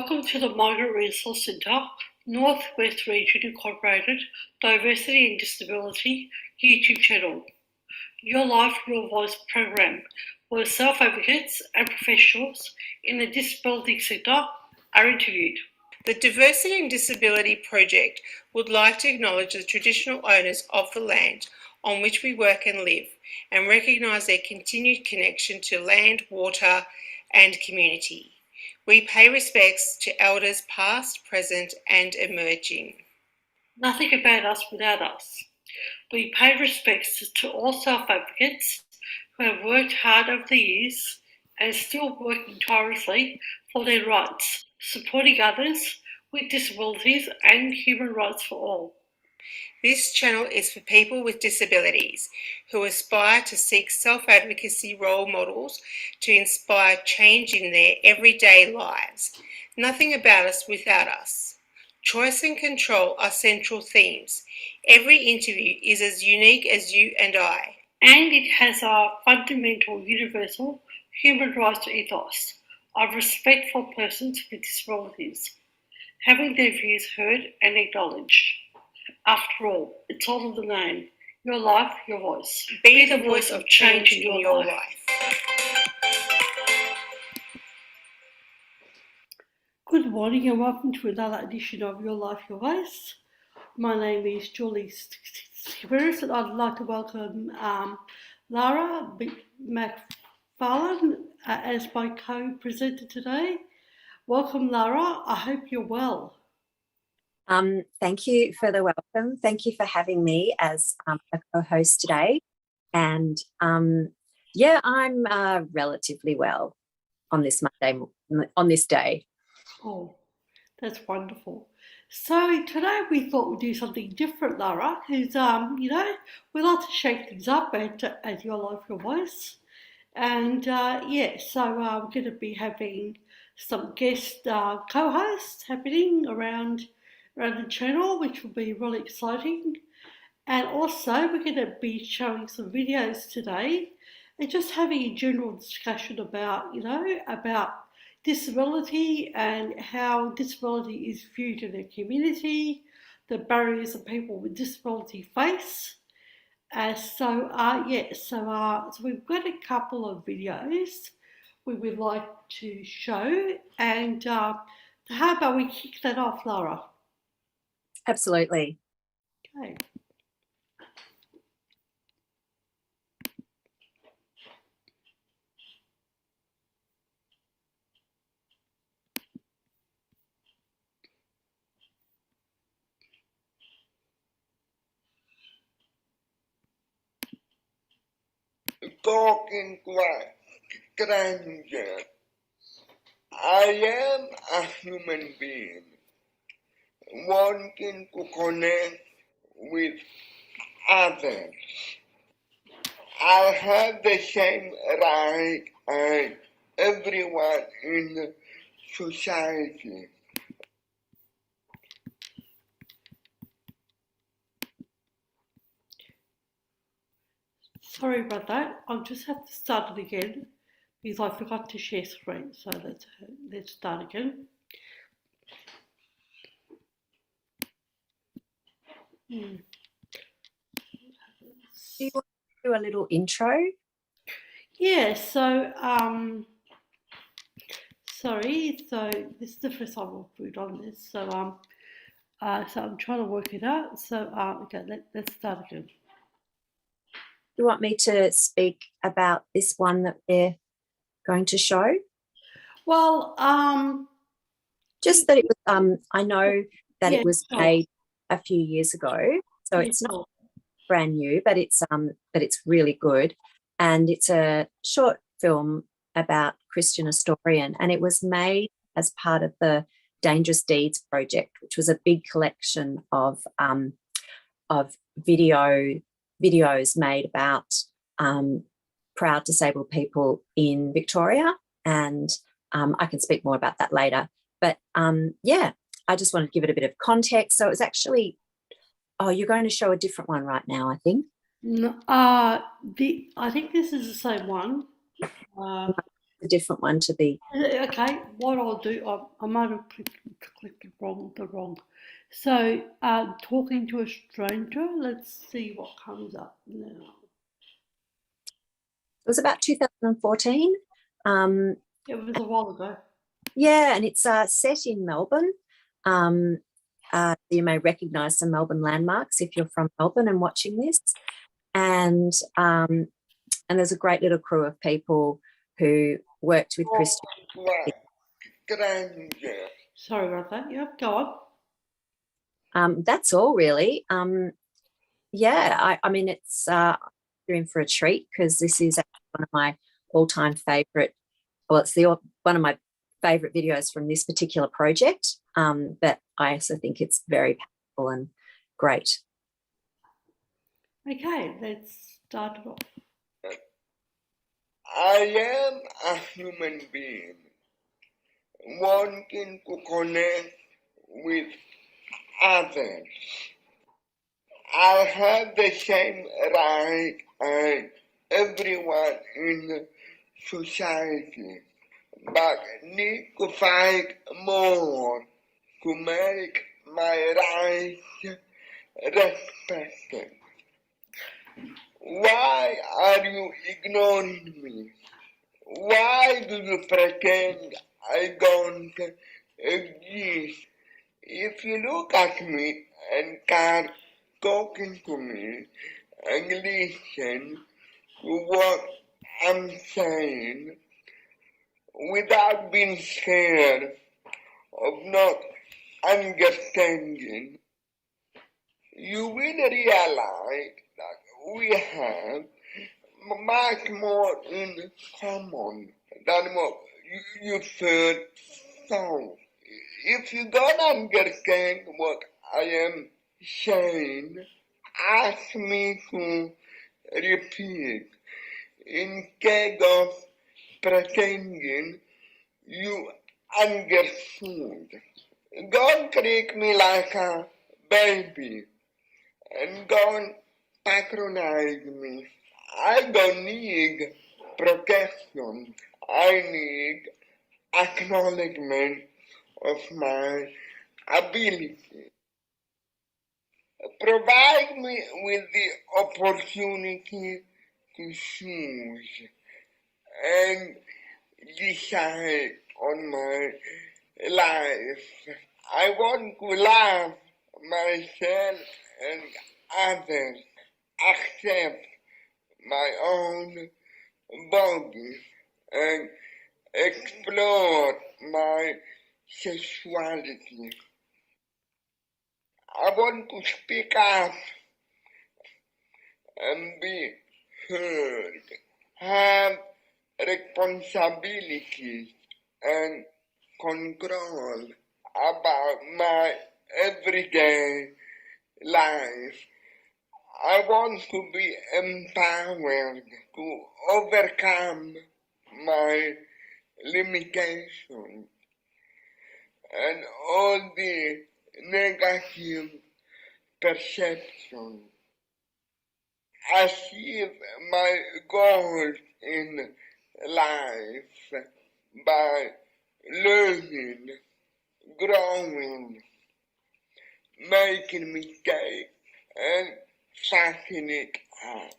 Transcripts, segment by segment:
Welcome to the Migrant Resource Centre, Northwest Region Incorporated Diversity and Disability YouTube channel. Your Life, Your Voice program, where self-advocates and professionals in the disability sector are interviewed. The Diversity and Disability Project would like to acknowledge the traditional owners of the land on which we work and live and recognise their continued connection to land, water and community. We pay respects to elders past, present and emerging. Nothing about us without us. We pay respects to all self-advocates who have worked hard over the years and still working tirelessly for their rights, supporting others with disabilities and human rights for all. This channel is for people with disabilities who aspire to seek self-advocacy role models to inspire change in their everyday lives. Nothing about us without us. Choice and control are central themes. Every interview is as unique as you and I. And it has our fundamental universal human rights ethos of respect for persons with disabilities, having their views heard and acknowledged. After all, it's all in the name. Your life, your voice. Be the voice of change in your life. Good morning and welcome to another edition of Your Life, Your Voice. My name is Julie and I'd like to welcome Lara McFarlane as my co-presenter today. Welcome, Lara. I hope you're well. Thank you for the welcome. Thank you for having me as a co-host today. And yeah, I'm relatively well on this day. Oh, that's wonderful. So today we thought we'd do something different, Lara, because, we like to shake things up at Your Life, Your Voice. And, so we're going to be having some guest co-hosts happening around the channel, which will be really exciting. And also we're going to be showing some videos today and just having a general discussion about, about disability and how disability is viewed in the community, the barriers that people with disability face. So we've got a couple of videos we would like to show. And how about we kick that off, Lara? Absolutely. Okay. Talking to a stranger. I am a human being wanting to connect with others. I have the same right as everyone in the society. Sorry about that. I'll just have to start it again because I forgot to share screen. So let's start again. Do you want to do a little intro? Yeah, so sorry, so this is the first time I've put on this. So I'm trying to work it out. So okay, let's start again. Do you want me to speak about this one that they're going to show? Well, just that it was I know that yeah, it was made a few years ago, so it's not brand new, but it's really good, and it's a short film about Christian Astourian, and it was made as part of the Dangerous Deeds project, which was a big collection of videos made about proud disabled people in Victoria, and I can speak more about that later. But I just wanted to give it a bit of context. So it was actually, you're going to show a different one right now, I think. No, I think this is the same one. a different one to the. Okay, what I'll do, I might have clicked the wrong. So, talking to a stranger, let's see what comes up now. It was about 2014. It was a while ago. Yeah, and it's set in Melbourne. You may recognise some Melbourne landmarks if you're from Melbourne and watching this. And there's a great little crew of people who worked with Christian. Sorry about that. Yep, go on. That's all really. Yeah, I mean, it's you're in for a treat because this is one of my all-time favourite. Well, it's one of my favourite videos from this particular project. But I also think it's very powerful and great. Okay, let's start it off. I am a human being wanting to connect with others. I have the same right as everyone in society, but need to fight more to make my rights respected. Why are you ignoring me? Why do you pretend I don't exist? If you look at me and start talking to me and listen to what I'm saying without being scared of not understanding, you will realize that we have much more in common than what you first thought. If you don't understand what I am saying, ask me to repeat instead of pretending you understood. Don't treat me like a baby and don't patronize me. I don't need protection. I need acknowledgement of my ability. Provide me with the opportunity to choose and decide on my life. I want to love myself and others, accept my own body, and explore my sexuality. I want to speak up and be heard, have responsibilities and control about my everyday life. I want to be empowered to overcome my limitations and all the negative perception. Achieve my goals in life by learning, growing, making mistakes, and fucking it up.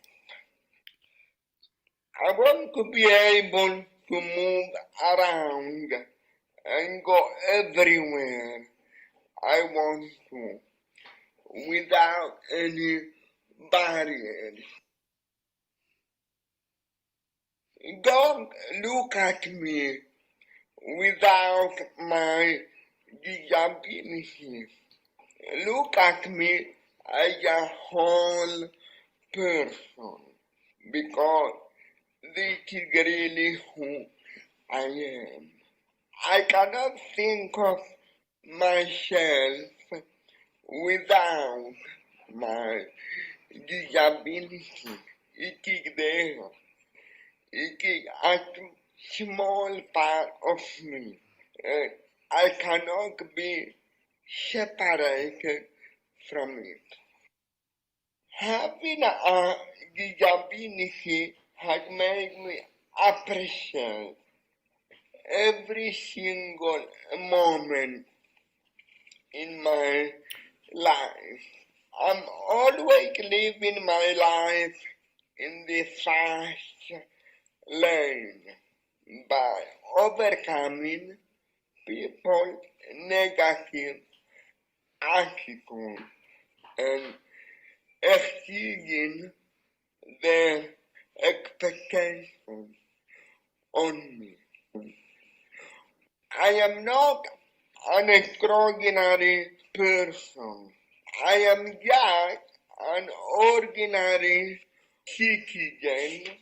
I want to be able to move around and go everywhere I want to without any barriers. Don't look at me without my disability. Look at me as a whole person because this is really who I am. I cannot think of myself without my disability. It is there. It is a small part of me. I cannot be separated from it. Having a disability has made me appreciate every single moment in my life. I'm always living my life in the fast lane by overcoming people's negative attitude and exceeding their expectations on me. I am not an extraordinary person. I am just an ordinary citizen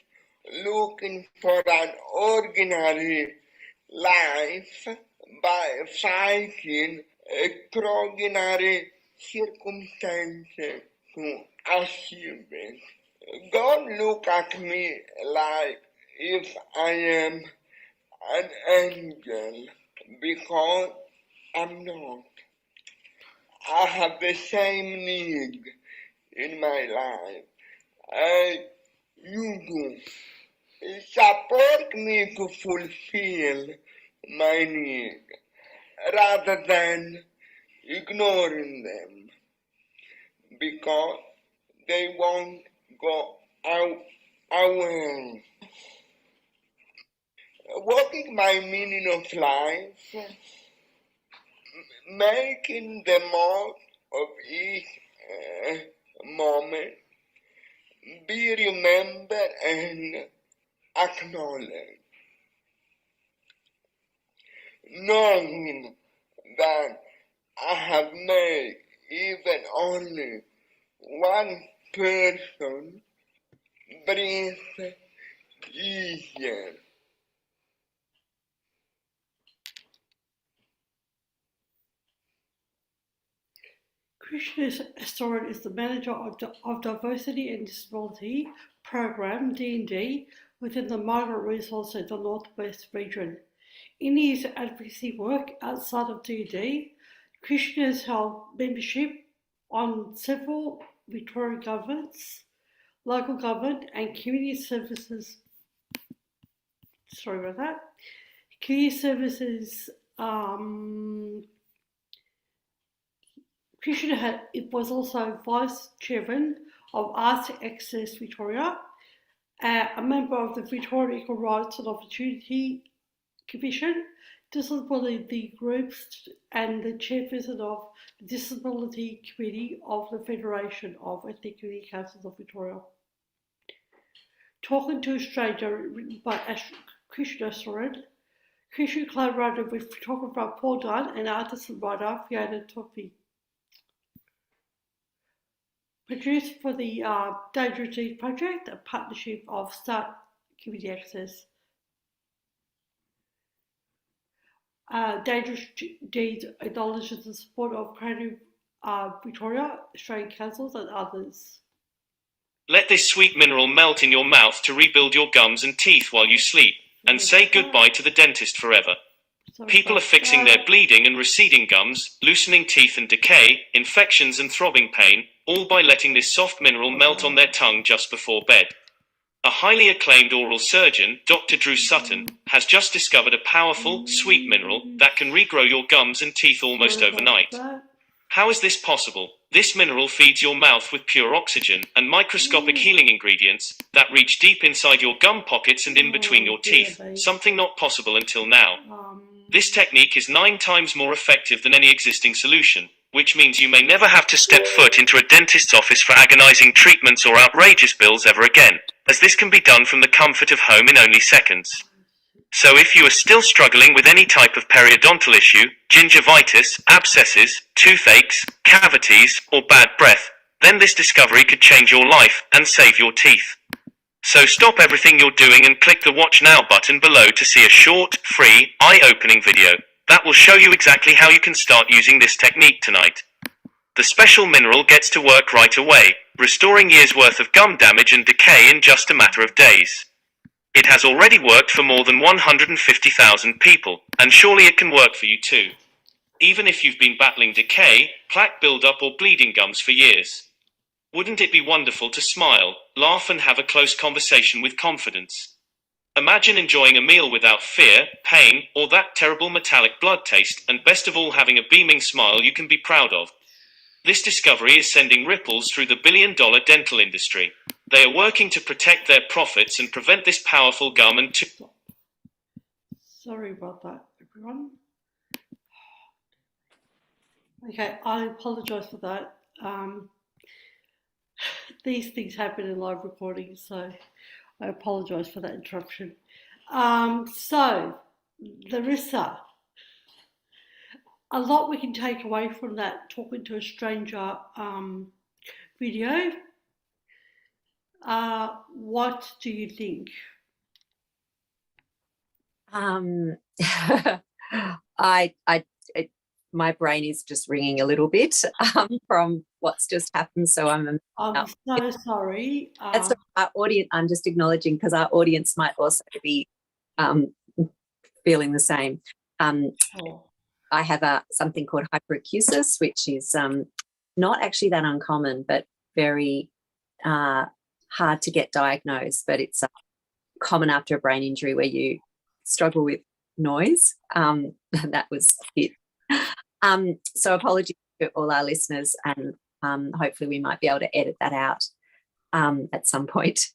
looking for an ordinary life by fighting extraordinary circumstances to achieve it. Don't look at me like if I am an angel, because I'm not. I have the same need in my life as you do. Support me to fulfill my need rather than ignoring them, because they won't go away. What is my meaning of life? Making the most of each moment, be remembered and acknowledged, knowing that I have made even only one person breathe easier. Christian Astourian is the manager of Diversity and Disability Program (D&D) within the Migrant Resource Centre Northwest region. In his advocacy work outside of D&D, Christian has held membership on several Victorian governments, local government and community services. Community services. Christian was also Vice Chairman of Arts Access Victoria, a member of the Victoria Equal Rights and Opportunity Commission, disability groups, and the chairperson of the Disability Committee of the Federation of Ethnic Community Councils of Victoria. Talking to a Stranger, written by Christian Astourian. Christian collaborated with photographer Paul Dunn and artist and writer Fiona Toffey. Produced for the Dangerous Deeds Project, a partnership of Start Community Access. Dangerous Deeds acknowledges the support of Creative Victoria, Australian councils and others. Let this sweet mineral melt in your mouth to rebuild your gums and teeth while you sleep, and say goodbye to the dentist forever. People are fixing their bleeding and receding gums, loosening teeth and decay, infections and throbbing pain, all by letting this soft mineral melt on their tongue just before bed. A highly acclaimed oral surgeon, Dr. Drew Sutton, has just discovered a powerful, sweet mineral that can regrow your gums and teeth almost overnight. How is this possible? This mineral feeds your mouth with pure oxygen and microscopic healing ingredients that reach deep inside your gum pockets and in between your teeth, something not possible until now. This technique is 9 times more effective than any existing solution, which means you may never have to step foot into a dentist's office for agonizing treatments or outrageous bills ever again, as this can be done from the comfort of home in only seconds. So if you are still struggling with any type of periodontal issue, gingivitis, abscesses, toothaches, cavities, or bad breath, then this discovery could change your life and save your teeth. So stop everything you're doing and click the Watch Now button below to see a short, free, eye-opening video that will show you exactly how you can start using this technique tonight. The special mineral gets to work right away, restoring years' worth of gum damage and decay in just a matter of days. It has already worked for more than 150,000 people, and surely it can work for you too. Even if you've been battling decay, plaque buildup or bleeding gums for years. Wouldn't it be wonderful to smile, laugh and have a close conversation with confidence? Imagine enjoying a meal without fear, pain, or that terrible metallic blood taste, and best of all having a beaming smile you can be proud of. This discovery is sending ripples through the billion-dollar dental industry. They are working to protect their profits and prevent this powerful gum and Sorry about that, everyone. Okay, I apologise for that. These things happen in live recordings, so I apologise for that interruption. So, Larissa, a lot we can take away from that talking to a stranger video. What do you think? My brain is just ringing a little bit from what's just happened. So I'm so sorry. That's our audience. I'm just acknowledging because our audience might also be feeling the same. Sure. I have something called hyperacusis, which is not actually that uncommon, but very hard to get diagnosed. But it's common after a brain injury where you struggle with noise. That was it. So apologies to all our listeners, and hopefully we might be able to edit that out at some point.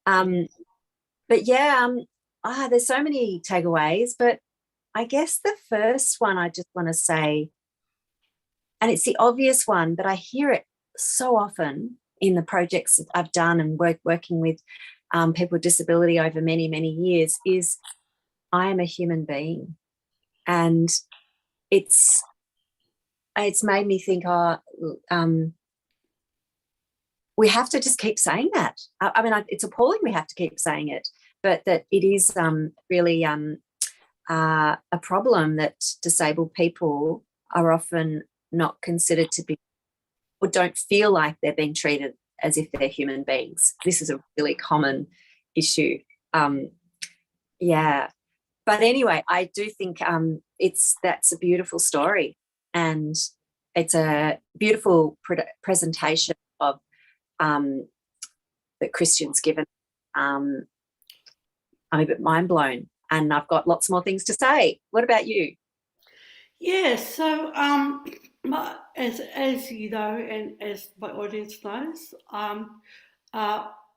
But yeah, there's so many takeaways, but I guess the first one I just want to say, and it's the obvious one, but I hear it so often in the projects that I've done and working with people with disability over many, many years, is I am a human being. And it's made me think, we have to just keep saying that. I mean, it's appalling we have to keep saying it, but that it is really a problem that disabled people are often not considered to be, or don't feel like they're being treated as if they're human beings. This is a really common issue. Yeah. But anyway, I do think that's a beautiful story, and it's a beautiful presentation of that Christian's given. I'm a bit mind blown, and I've got lots more things to say. What about you? Yeah, so as you know, and as my audience knows,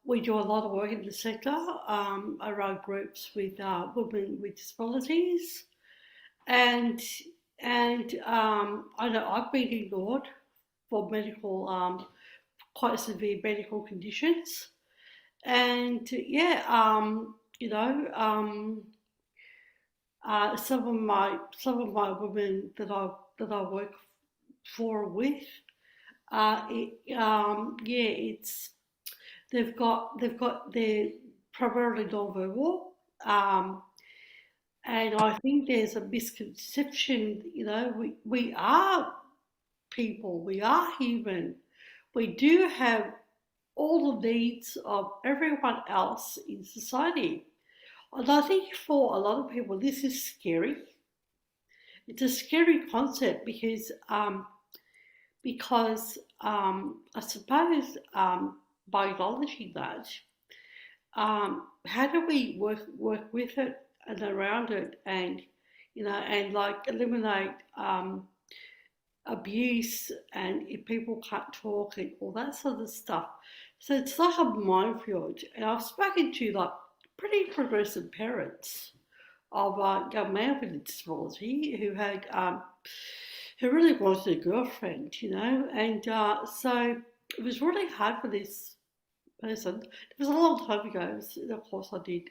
we do a lot of work in the sector around groups with women with disabilities, and I know I've been ignored for medical, quite severe medical conditions, and yeah, you know. Some of my women that I work for with, it's they're primarily non-verbal, and I think there's a misconception. You know, we are people, we are human, we do have all the needs of everyone else in society. And I think for a lot of people, this is scary. It's a scary concept because I suppose by acknowledging that, how do we work with it and around it, and you know, and like eliminate abuse, and if people can't talk and all that sort of stuff. So it's like a minefield, and I've spoken to like pretty progressive parents of a young man with a disability who really wanted a girlfriend, you know, and so it was really hard for this person. It was a long time ago. Of course, I did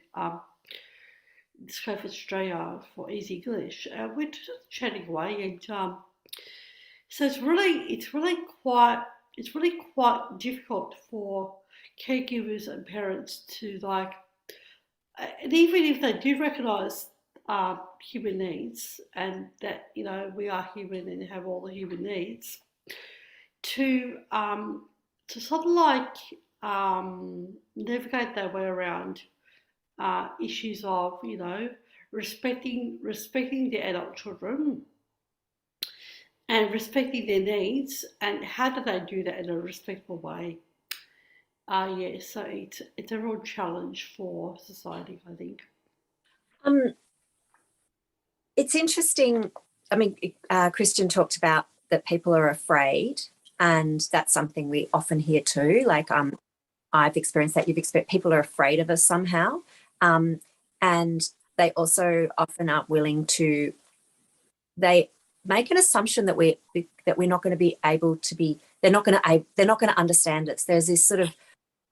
Discover Australia for Easy English. We're just chatting away, and so it's really quite difficult for caregivers and parents to like, and even if they do recognise human needs, and that you know we are human and have all the human needs, to sort of like navigate their way around issues of, you know, respecting the adult children and respecting their needs, and how do they do that in a respectful way? Yeah, so it's a real challenge for society, I think. Um, it's interesting. I mean, Christian talked about that people are afraid, and that's something we often hear too. Like, I've experienced that. People are afraid of us somehow, and they also often aren't willing to. They make an assumption that we're not going to be able to be. They're not going to understand us. There's this sort of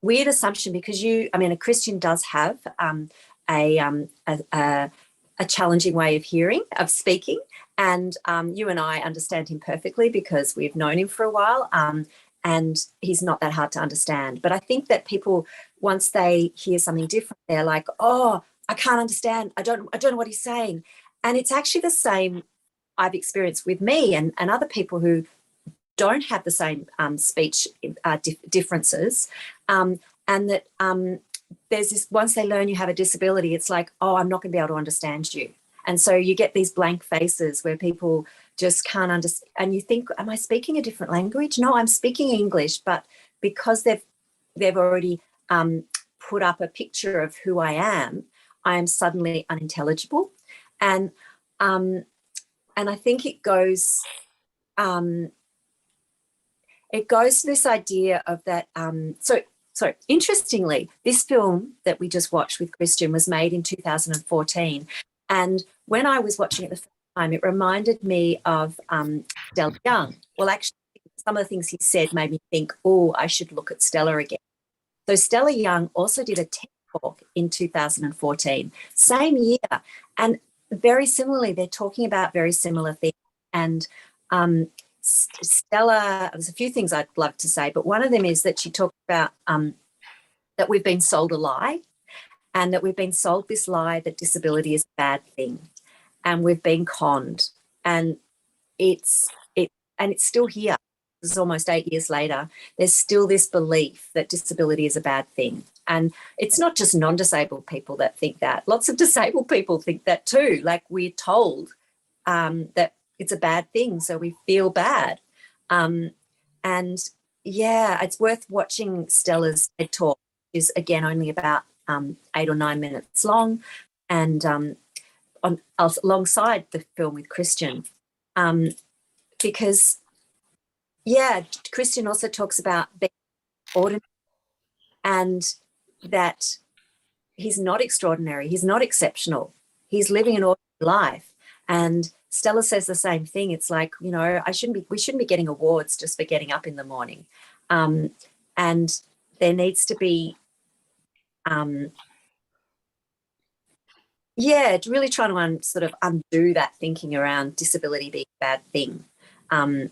weird assumption because a Christian does have a challenging way of hearing, of speaking, and you and I understand him perfectly because we've known him for a while, and he's not that hard to understand. But I think that people, once they hear something different, they're like, oh, I can't understand. I don't know what he's saying. And it's actually the same I've experienced with me and other people who don't have the same speech differences, and that there's this, once they learn you have a disability, it's like, oh, I'm not going to be able to understand you. And so you get these blank faces where people just can't understand, and you think, am I speaking a different language? No, I'm speaking English, but because they've already put up a picture of who I am suddenly unintelligible. And I think it goes to this idea of that. So interestingly, this film that we just watched with Christian was made in 2014. And when I was watching it the first time, it reminded me of Stella Young. Well, actually, some of the things he said made me think, oh, I should look at Stella again. So Stella Young also did a TED Talk in 2014, same year. And very similarly, they're talking about very similar things. And Stella, there's a few things I'd love to say, but one of them is that she talked about that we've been sold a lie, and that we've been sold this lie that disability is a bad thing, and we've been conned, and it's still here. This is almost 8 years later. There's still this belief that disability is a bad thing, and it's not just non-disabled people that think that. Lots of disabled people think that too. Like, we're told that it's a bad thing, so we feel bad. And yeah, it's worth watching Stella's TED Talk. Is again only about 8 or 9 minutes long, and alongside the film with Christian, because Christian also talks about being ordinary, and that he's not extraordinary, he's not exceptional, he's living an ordinary life. And Stella says the same thing. It's like, we shouldn't be getting awards just for getting up in the morning, and there needs to be really trying to sort of undo that thinking around disability being a bad thing. One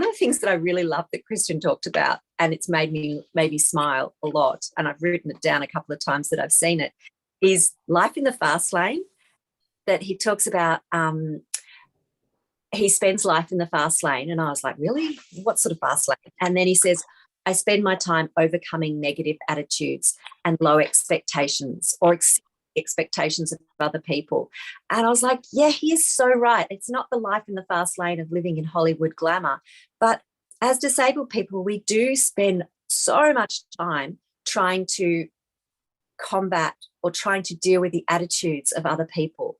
of the things that I really love that Christian talked about, and it's made me smile a lot, and I've written it down a couple of times that I've seen it, is life in the fast lane. That he talks about, he spends life in the fast lane, and I was like, really? What sort of fast lane? And then he says, I spend my time overcoming negative attitudes and low expectations, or expectations of other people. And I was like, yeah, he is so right. It's not the life in the fast lane of living in Hollywood glamour. But as disabled people, we do spend so much time trying to combat or trying to deal with the attitudes of other people.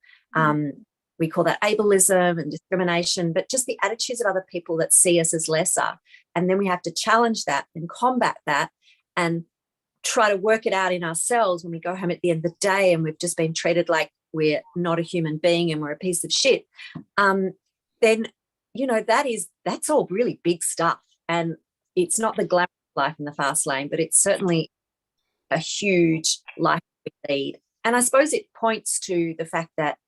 We call that ableism and discrimination, but just the attitudes of other people that see us as lesser. And then we have to challenge that and combat that and try to work it out in ourselves when we go home at the end of the day and we've just been treated like we're not a human being and we're a piece of shit. Then, that's all really big stuff. And it's not the glamorous life in the fast lane, but it's certainly a huge life we lead. And I suppose it points to the fact that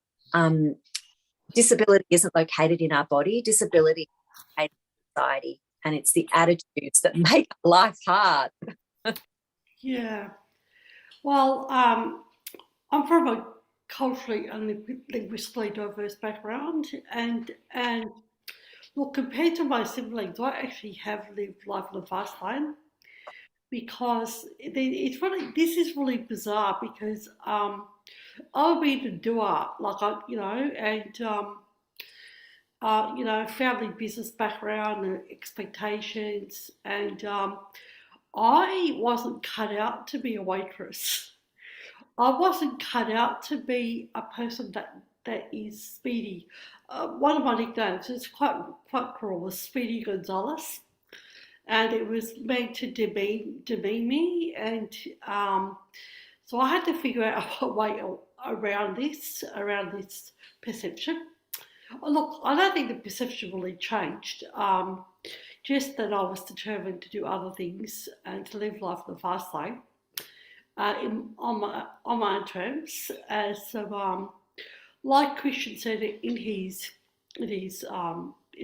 disability isn't located in our body. Disability is located in society, and it's the attitudes that make life hard. Yeah. Well, I'm from a culturally and linguistically diverse background, and look, compared to my siblings, I actually have lived life in the fast lane, because this is really bizarre, because I've been a doer, family business background and expectations, and I wasn't cut out to be a waitress. I wasn't cut out to be a person that is speedy. One of my nicknames is quite cruel, was Speedy Gonzalez, and it was meant to demean me, and so I had to figure out a way around this perception. Look, I don't think the perception really changed. Just that I was determined to do other things and to live life in the fast lane, on my own terms. Like Christian said in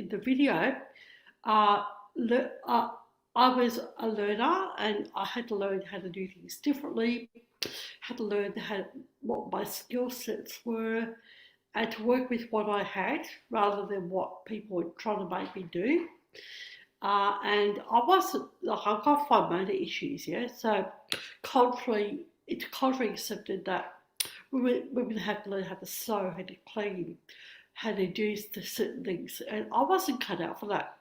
the video, uh, I was a learner and I had to learn how to do things differently. Had to learn what my skill sets were, and to work with what I had rather than what people were trying to make me do. And I wasn't, like, I've got motor issues, yeah. So it's culturally accepted that women have to learn how to sew, how to clean, how to do certain things, and I wasn't cut out for that.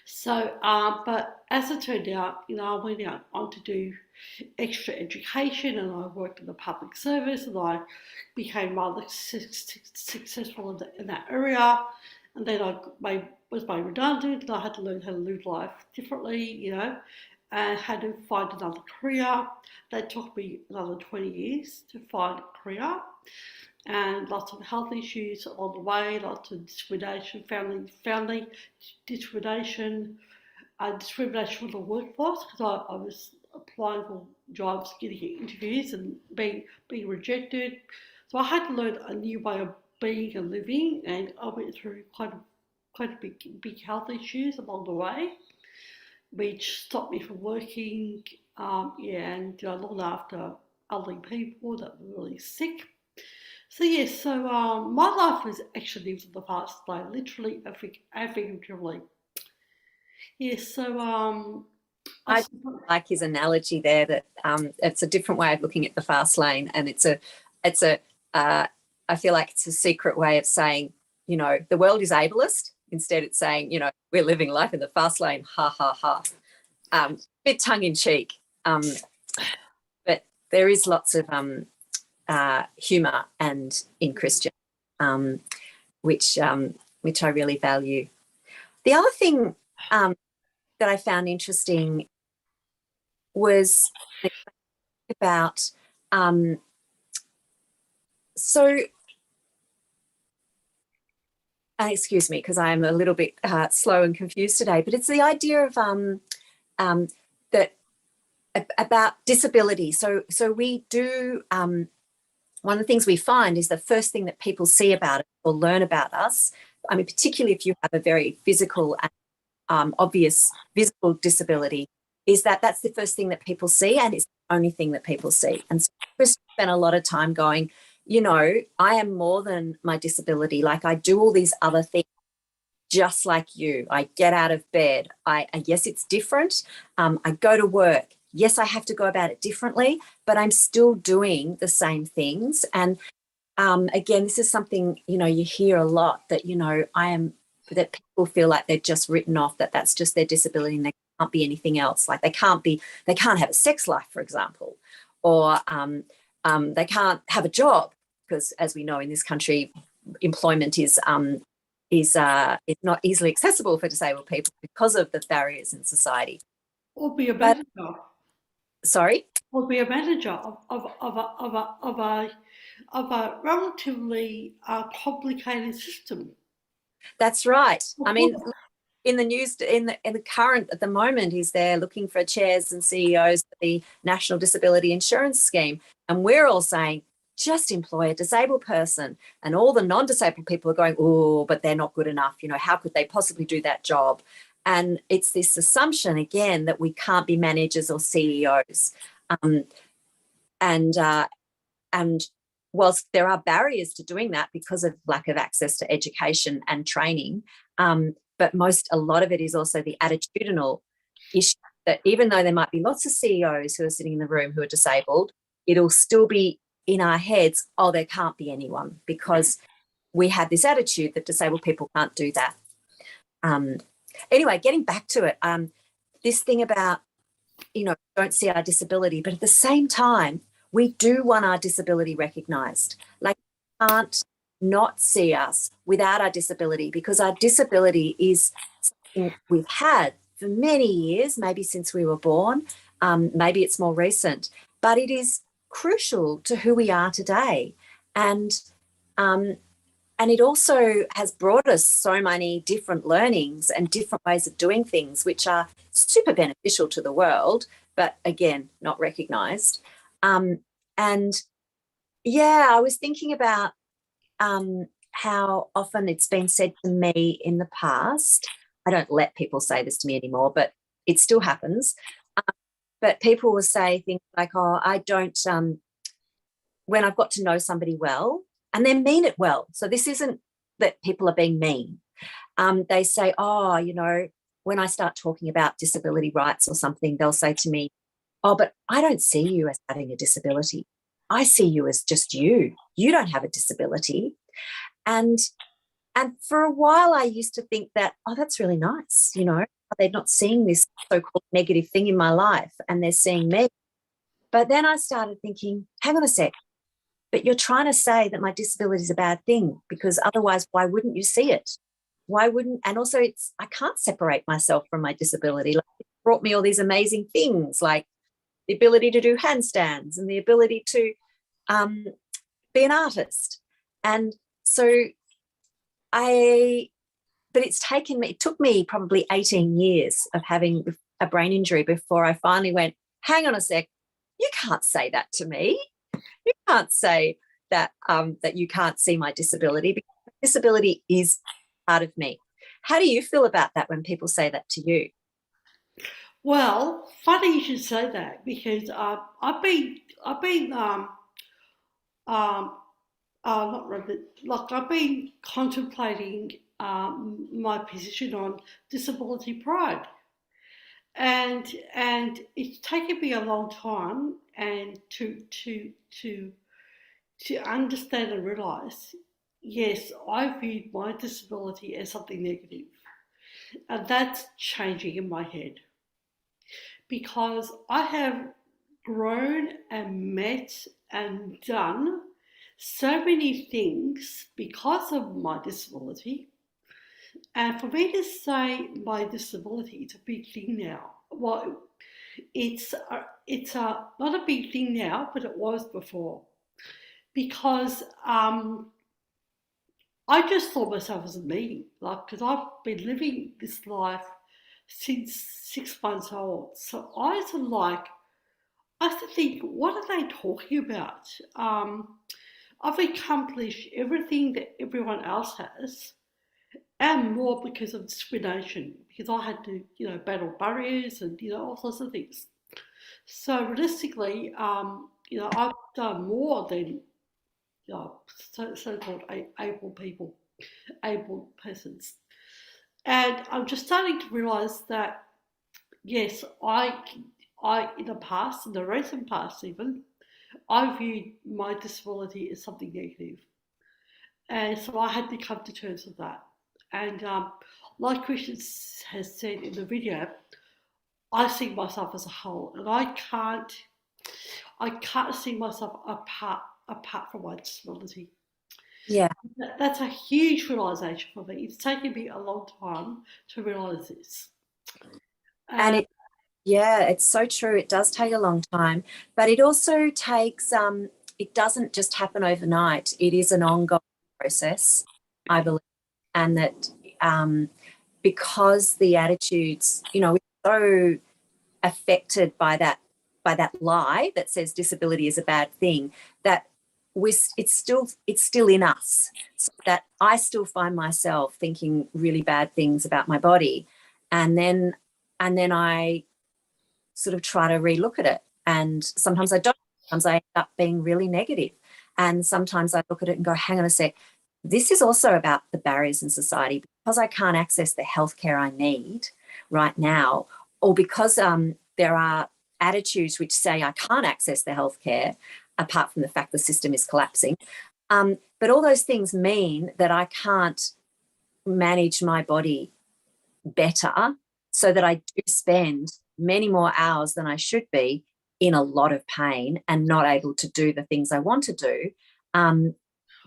So, but as it turned out, I went out on to do extra education, and I worked in the public service, and I became rather successful in that area. And then I was made redundant, and I had to learn how to live life differently, and had to find another career. That took me another 20 years to find a career, and lots of health issues along the way, lots of discrimination, family discrimination, discrimination with the workforce, because I was applying for jobs, getting interviews, and being rejected. So I had to learn a new way of being and living, and I went through quite a big health issues along the way, which stopped me from working. And looked after elderly people that were really sick. So yes, my life was actually lived in the fast lane, literally and figuratively. Yes, so I like his analogy there that it's a different way of looking at the fast lane, and it's a I feel like it's a secret way of saying, the world is ableist. Instead, it's saying, we're living life in the fast lane, ha ha ha. Bit tongue in cheek, but there is lots of humour and in Christian, which I really value. The other thing that I found interesting was about excuse me, because I'm a little bit slow and confused today, but it's the idea of that about disability. So we do. One of the things we find is the first thing that people see about it or learn about us. I mean, particularly if you have a very physical and obvious visible disability, is that that's the first thing that people see, and it's the only thing that people see. And so Chris spent a lot of time going, I am more than my disability. Like, I do all these other things just like you. I get out of bed. Yes, it's different. I go to work. Yes, I have to go about it differently, but I'm still doing the same things. And again, this is something, you hear a lot, that, that people feel like they're just written off, that that's just their disability and they can't be anything else. Like they can't have a sex life, for example, or they can't have a job, because as we know in this country, employment is not easily accessible for disabled people because of the barriers in society. Or be a manager. Sorry? Or be a manager of a relatively complicated system. That's right. I mean, in the news, in the current at the moment, is they're looking for chairs and CEOs for the National Disability Insurance Scheme, and we're all saying, just employ a disabled person. And all the non-disabled people are going, oh, but they're not good enough. How could they possibly do that job? And it's this assumption, again, that we can't be managers or CEOs. And whilst there are barriers to doing that because of lack of access to education and training, but a lot of it is also the attitudinal issue, that even though there might be lots of CEOs who are sitting in the room who are disabled, it'll still be in our heads, oh, there can't be anyone, because we have this attitude that disabled people can't do that. Anyway, getting back to it, this thing about don't see our disability, but at the same time, we do want our disability recognised. Like, we can't not see us without our disability, because our disability is something we've had for many years, maybe since we were born, maybe it's more recent, but it is crucial to who we are today. And it also has brought us so many different learnings and different ways of doing things, which are super beneficial to the world, but again, not recognised. And yeah, I was thinking about how often it's been said to me in the past. I don't let people say this to me anymore, but it still happens. But people will say things like, oh, I don't, when I've got to know somebody well, and they mean it well. So this isn't that people are being mean. They say, oh, when I start talking about disability rights or something, they'll say to me, oh, but I don't see you as having a disability. I see you as just you. You don't have a disability. And for a while I used to think that, oh, that's really nice, they're not seeing this so-called negative thing in my life and they're seeing me. But then I started thinking, hang on a sec, but you're trying to say that my disability is a bad thing, because otherwise why wouldn't you see it? Why wouldn't, and also I can't separate myself from my disability. Like, it brought me all these amazing things, like the ability to do handstands and the ability to be an artist. And so but it took me probably 18 years of having a brain injury before I finally went, hang on a sec, you can't say that to me. You can't say that that you can't see my disability, because disability is part of me. How do you feel about that when people say that to you? Well, funny you should say that, because I've been not really, like, I've been contemplating my position on disability pride, and it's taken me a long time and to understand and realise, yes, I viewed my disability as something negative, and that's changing in my head, because I have grown and met and done so many things because of my disability. And for me to say my disability is a big thing now, well, it's not a big thing now, but it was before, because I just thought myself as a me, like, because I've been living this life since 6 months old. So I used to think, what are they talking about? I've accomplished everything that everyone else has, and more, because of discrimination, because I had to, battle barriers and, all sorts of things. So realistically, I've done more than so-called able persons. And I'm just starting to realise that, yes, I in the recent past even, I viewed my disability as something negative. And so I had to come to terms with that. And like Christian has said in the video, I see myself as a whole, and I can't see myself apart from my disability. Yeah. That's a huge realisation for me. It's taken me a long time to realise this. And it's so true. It does take a long time, but it also takes, it doesn't just happen overnight. It is an ongoing process, I believe. And that because the attitudes, we're so affected by that lie that says disability is a bad thing, that it's still in us, so that I still find myself thinking really bad things about my body, and then I sort of try to relook at it, and sometimes I don't. Sometimes I end up being really negative, and sometimes I look at it and go, hang on a sec, this is also about the barriers in society, because I can't access the healthcare I need right now, or because there are attitudes which say I can't access the healthcare, apart from the fact the system is collapsing. But all those things mean that I can't manage my body better, so that I do spend many more hours than I should be in a lot of pain and not able to do the things I want to do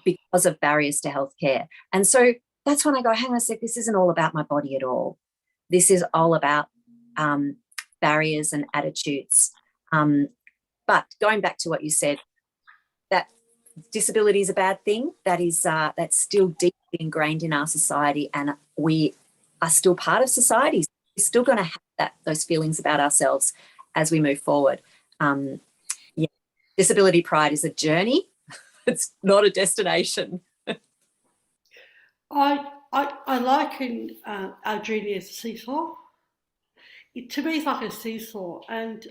because of barriers to healthcare. And so that's when I go, hang on a sec, this isn't all about my body at all. This is all about barriers and attitudes. But going back to what you said, that disability is a bad thing. That's still deeply ingrained in our society, and we are still part of society. We're still going to have those feelings about ourselves as we move forward. Yeah, disability pride is a journey. It's not a destination. I liken our journey as a seesaw. To me, it's like a seesaw, and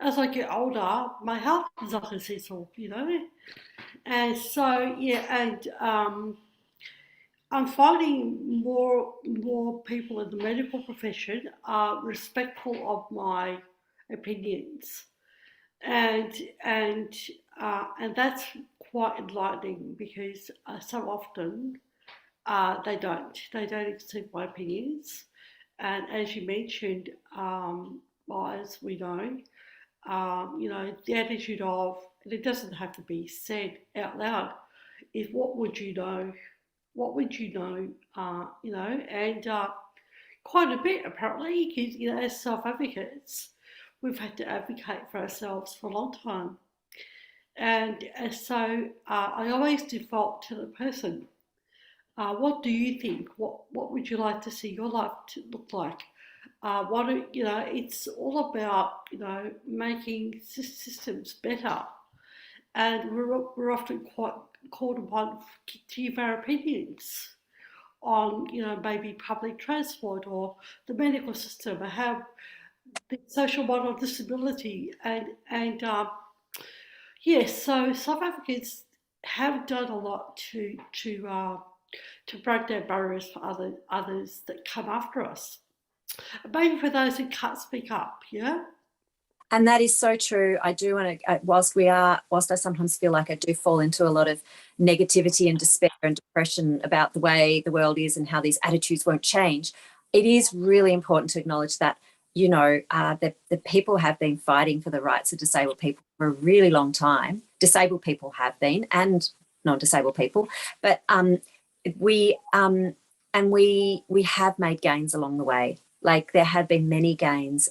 as I get older, my health is like a seesaw, you know. And so, yeah, and I'm finding more people in the medical profession are respectful of my opinions, and and and that's quite enlightening because so often they don't accept my opinions, and as you mentioned, as we know, you know, the attitude of, and it doesn't have to be said out loud, is what would you know? What would you know? You know, and quite a bit apparently, because, you know, as self advocates, we've had to advocate for ourselves for a long time. And so I always default to the person. What do you think? What would you like to see your life to look like? You know? It's all about, you know, making systems better, and we're often quite called upon to give our opinions on, you know, maybe public transport or the medical system, or how the social model of disability, and yes, so South Africans have done a lot to break down barriers for others that come after us. Maybe for those who can't speak up, yeah? And that is so true. I do want to, whilst I sometimes feel like I do fall into a lot of negativity and despair and depression about the way the world is and how these attitudes won't change, it is really important to acknowledge that, you know, the people have been fighting for the rights of disabled people for a really long time. Disabled people have been, and non-disabled people, but we have made gains along the way. Like, there have been many gains.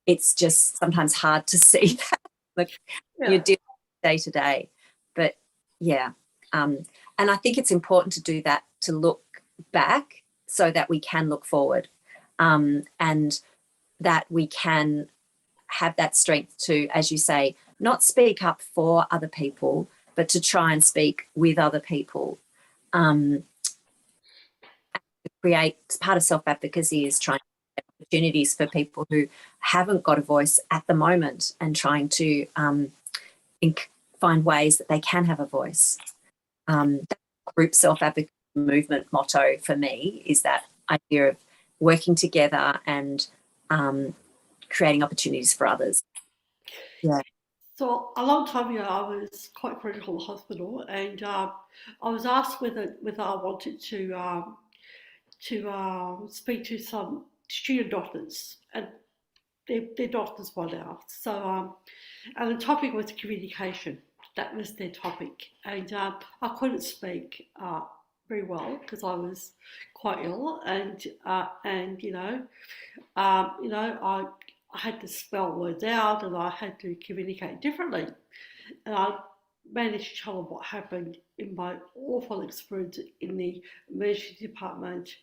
It's just sometimes hard to see that. Like, you're dealing day to day. But yeah, and I think it's important to do that, to look back so that we can look forward, and that we can have that strength to, as you say, not speak up for other people, but to try and speak with other people. Create, part of self-advocacy is trying to get opportunities for people who haven't got a voice at the moment, and trying to find ways that they can have a voice. That group self-advocacy movement motto for me is that idea of working together and creating opportunities for others. Yeah. So a long time ago, I was quite critical of the hospital, and I was asked whether I wanted to speak to some student doctors, and they're doctors by now. So, and the topic was communication. That was their topic, and I couldn't speak very well because I was quite ill, and I had to spell words out, and I had to communicate differently, and I managed to tell them what happened in my awful experience in the emergency department.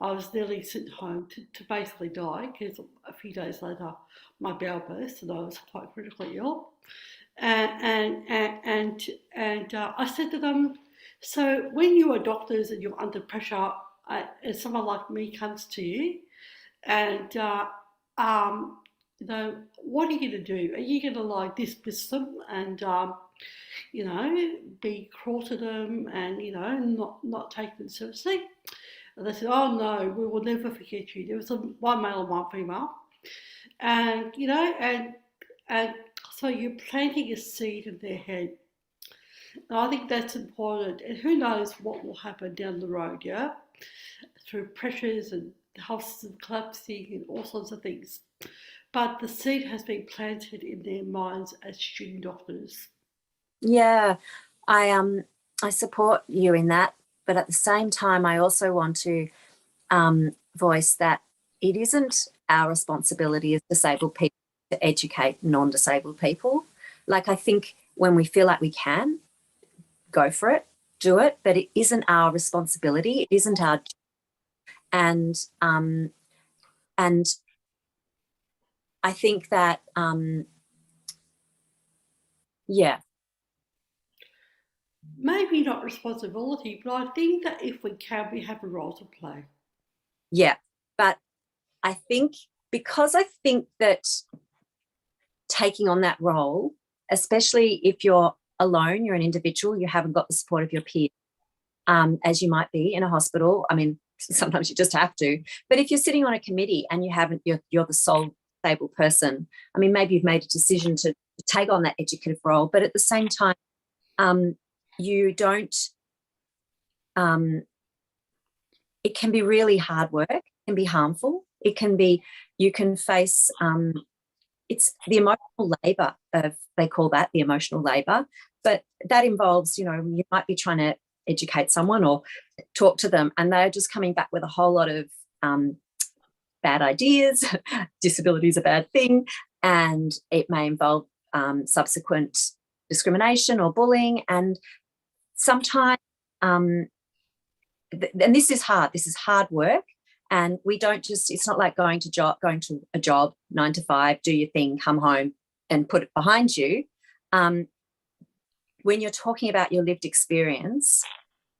I was nearly sent home to basically die because a few days later my bowel burst and I was quite critically ill. And I said to them, so when you are doctors and you're under pressure, and someone like me comes to you, and what are you going to do? Are you going to like dismiss them and be cruel to them and not take them seriously? And they said, oh no, we will never forget you. There was one male and one female. And, and so you're planting a seed in their head. And I think that's important. And who knows what will happen down the road, yeah? Through pressures the health system collapsing and all sorts of things. But the seed has been planted in their minds as student doctors. Yeah, I support you in that, but at the same time, I also want to voice that it isn't our responsibility as disabled people to educate non-disabled people. Like, I think when we feel like we can, go for it, do it, but it isn't our responsibility. It isn't our, and I think that yeah, Maybe not responsibility, but I think that if we can, we have a role to play. yeah, but I think because I think that taking on that role, especially if you're alone, you're an individual, you haven't got the support of your peers, as you might be in a hospital. I mean, sometimes you just have to. But if you're sitting on a committee and you haven't, you're the sole disabled person. I mean, maybe you've made a decision to take on that educative role, but at the same time, you don't. It can be really hard work. It can be harmful. It can be. You can face. It's the emotional labour of, they call that the emotional labour, but that involves, you might be trying to educate someone or talk to them and they're just coming back with a whole lot of bad ideas. Disability is a bad thing, and it may involve subsequent discrimination or bullying, and sometimes and this is hard work. And we don't it's not like going to a job 9 to 5, do your thing, come home and put it behind you. When you're talking about your lived experience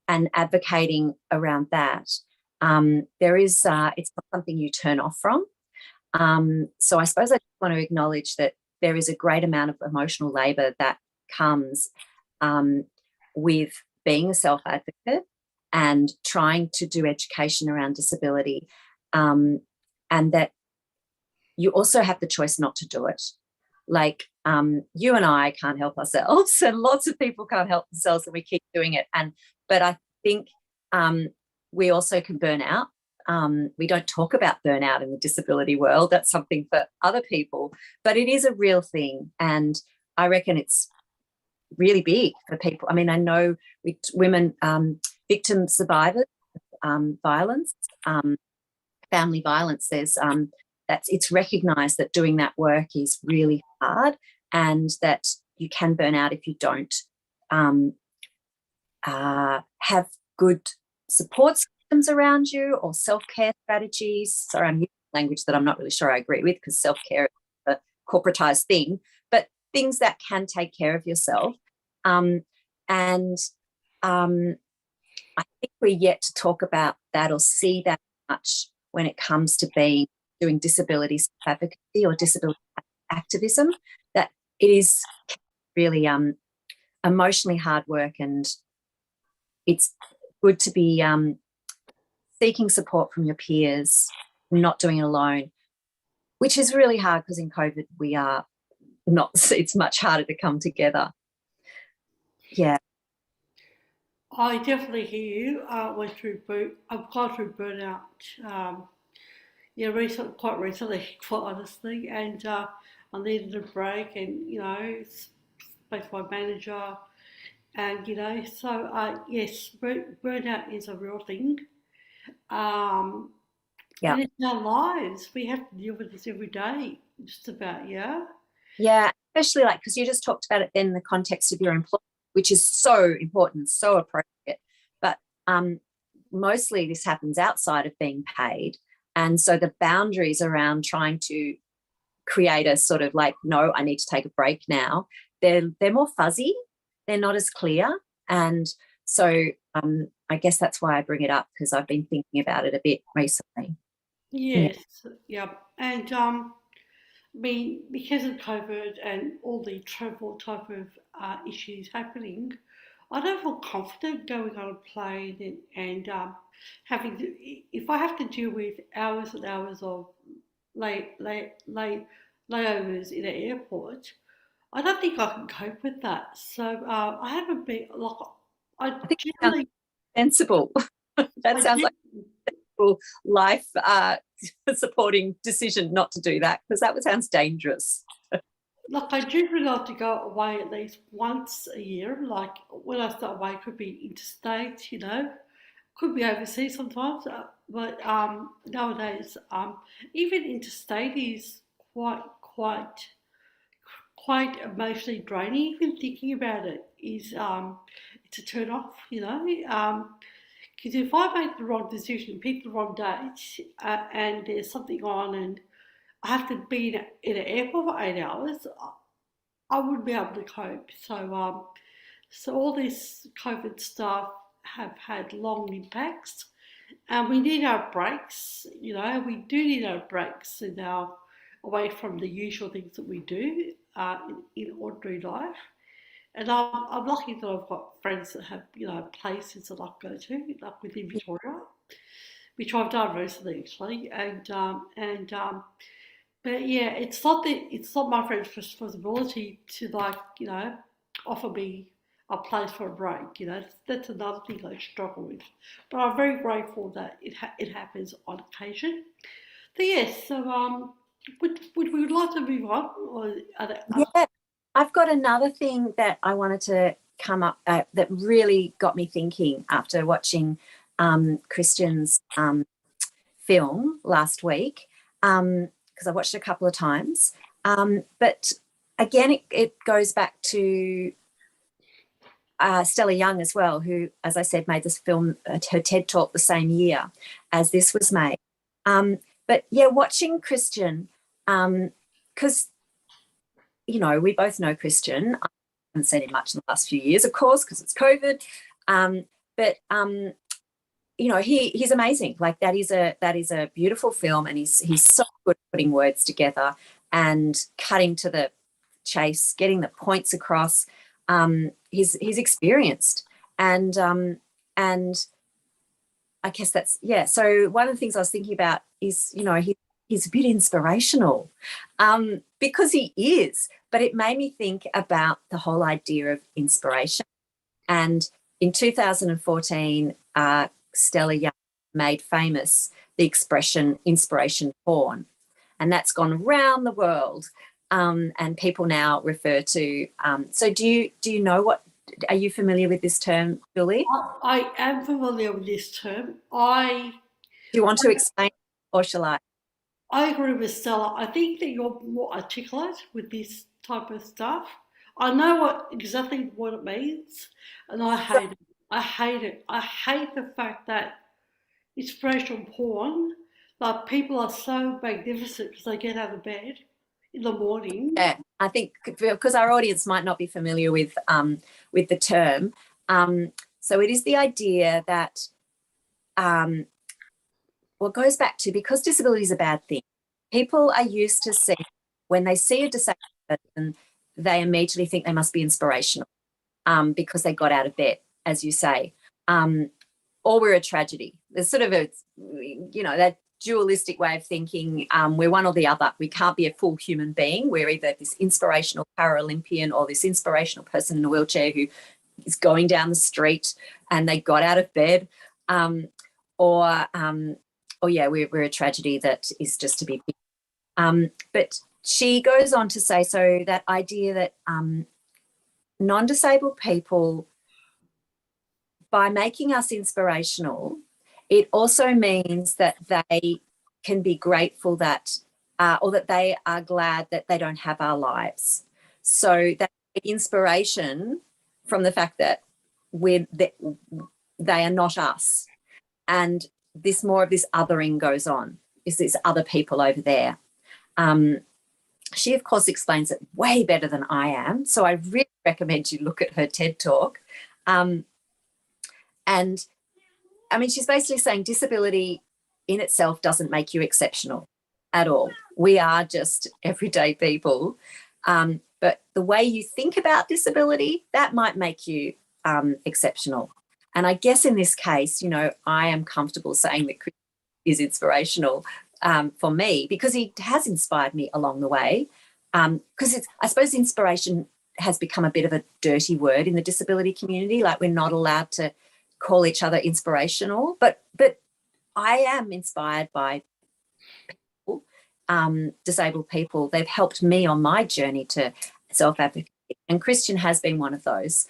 and advocating around that, there is, it's not something you turn off from. So I suppose I just want to acknowledge that there is a great amount of emotional labour that comes with being a self-advocate and trying to do education around disability, and that you also have the choice not to do it. Like, you and I can't help ourselves, and lots of people can't help themselves, and we keep doing it. But I think we also can burn out. We don't talk about burnout in the disability world. That's something for other people, but it is a real thing, and I reckon it's really big for people. I mean, I know with women, victim survivors, violence, family violence, there's it's recognised that doing that work is really hard, and that you can burn out if you don't have good support systems around you or self-care strategies. Sorry, I'm using language that I'm not really sure I agree with, because self-care is a corporatised thing, but things that can take care of yourself. I think we're yet to talk about that or see that much when it comes to doing disability advocacy or disability activism, that it is really emotionally hard work, and it's good to be seeking support from your peers, not doing it alone, which is really hard because in COVID we are not, it's much harder to come together. Yeah. I definitely hear you. I've gone through burnout. Quite recently, quite honestly, and I needed a break, and spoke to my manager, and so yes, burnout is a real thing. Yeah. And it's our lives. We have to deal with this every day, just about, yeah. Yeah, especially because you just talked about it then in the context of your employment, which is so important, so appropriate. But mostly this happens outside of being paid. And so the boundaries around trying to create a sort of no, I need to take a break now, they're more fuzzy. They're not as clear. And so I guess that's why I bring it up, because I've been thinking about it a bit recently. Yes, yeah. And because of COVID and all the travel type of issues happening, I don't feel confident going on a plane and having to, if I have to deal with hours and hours of layovers in an airport, I don't think I can cope with that. So I haven't been, I I think it sounds generally, sensible. That sounds like life supporting decision not to do that, because that sounds dangerous. Look, I do really like to go away at least once a year. Like when I start away, it could be interstate, could be overseas sometimes. But nowadays, even interstate is quite emotionally draining. Even thinking about it is it's a turn off, because if I make the wrong decision, pick the wrong date, and there's something on, and I have to be in an airport for 8 hours, I wouldn't be able to cope. So all this COVID stuff have had long impacts, and we need our breaks. We do need our breaks away from the usual things that we do in ordinary life. And I'm lucky that I've got friends that have places that I go to, like within Victoria, which I've done recently actually. But yeah, it's not my friend's responsibility to offer me a place for a break. That's another thing I struggle with. But I'm very grateful that it happens on occasion. So yes, so would we like to move on, or Yeah, I've got another thing that I wanted to come up that really got me thinking after watching Christian's film last week, because I watched it a couple of times. But again, it goes back to Stella Young as well, who, as I said, made this film, her TED Talk, the same year as this was made. But yeah, watching Christian, because we both know Christian. I haven't seen him much in the last few years, of course, because it's COVID. But he's amazing. Like that is a beautiful film, and he's so good at putting words together and cutting to the chase, getting the points across. He's experienced, and I guess that's, yeah. So one of the things I was thinking about is, he's a bit inspirational, because he is, but it made me think about the whole idea of inspiration. And in 2014, Stella Young made famous the expression inspiration porn, and that's gone around the world, and people now refer to. So do you know what? Are you familiar with this term, Julie? I am familiar with this term. Do you want to explain, or shall I? I agree with Stella. I think that you're more articulate with this type of stuff. I know exactly what it means, and I hate it. I hate it. I hate the fact that inspirational porn, like people are so magnificent because they get out of bed in the morning. Yeah, I think because our audience might not be familiar with the term. So it is the idea that it goes back to, because disability is a bad thing, people are used to seeing, when they see a disabled person, they immediately think they must be inspirational, because they got out of bed, as you say, or we're a tragedy. There's sort of that dualistic way of thinking. We're one or the other. We can't be a full human being. We're either this inspirational Paralympian or this inspirational person in a wheelchair who is going down the street and they got out of bed, or yeah, we're a tragedy that is just to be. But she goes on to say, so that idea that non-disabled people, by making us inspirational, it also means that they can be grateful that, or that they are glad that they don't have our lives. So that inspiration from the fact that they are not us, and this more of this othering goes on. Is this other people over there? She, of course, explains it way better than I am. So I really recommend you look at her TED Talk. And I mean, she's basically saying disability in itself doesn't make you exceptional at all. We are just everyday people. But the way you think about disability, that might make you exceptional. And I guess in this case, I am comfortable saying that Chris is inspirational for me, because he has inspired me along the way. Because I suppose inspiration has become a bit of a dirty word in the disability community. Like, we're not allowed to call each other inspirational, but I am inspired by people, disabled people. They've helped me on my journey to self-advocacy, and Christian has been one of those,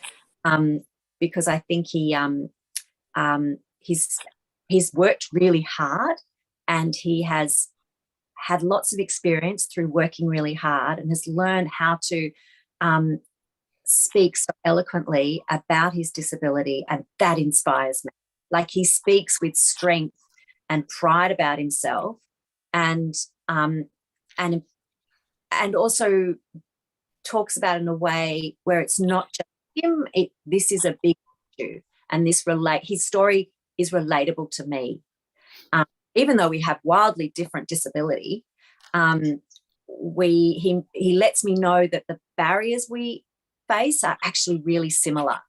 because I think he's worked really hard, and he has had lots of experience through working really hard, and has learned how to speak so eloquently about his disability, and that inspires me. Like, he speaks with strength and pride about himself, and and also talks about it in a way where it's not just him. This is a big issue, and his story is relatable to me. Even though we have wildly different disability, he lets me know that the barriers we face are actually really similar.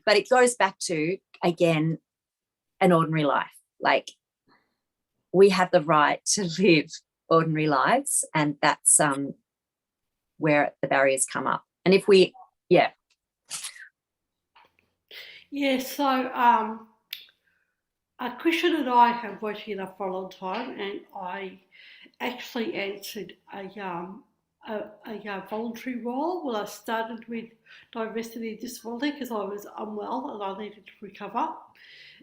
But it goes back to, again, an ordinary life. Like, we have the right to live ordinary lives, and that's where the barriers come up. And if we, so Christian and I have worked together for a long time, and I actually answered a voluntary role when I started with diversity and disability, because I was unwell and I needed to recover.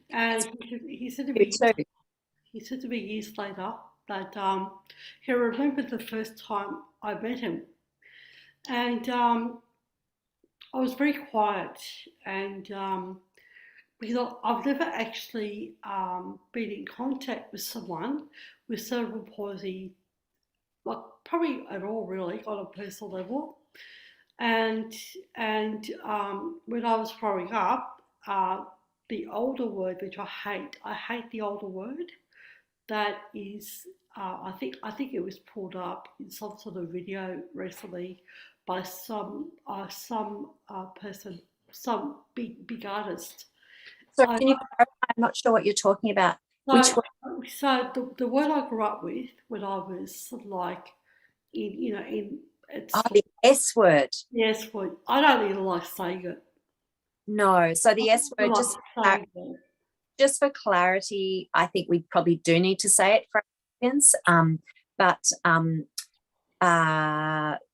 And he said to me years later that he remembered the first time I met him, and I was very quiet, and because I've never actually been in contact with someone with cerebral palsy, like, probably at all, really, on a personal level. And when I was growing up, the older word, which I hate the older word, that is, I think it was pulled up in some sort of video recently by some person, some big artist. So can you clarify? I'm not sure what you're talking about. So the word I grew up with when I was sort of like the S word. The S word. I don't even like saying it. No. So the S word, just for clarity, I think we probably do need to say it for our audience. But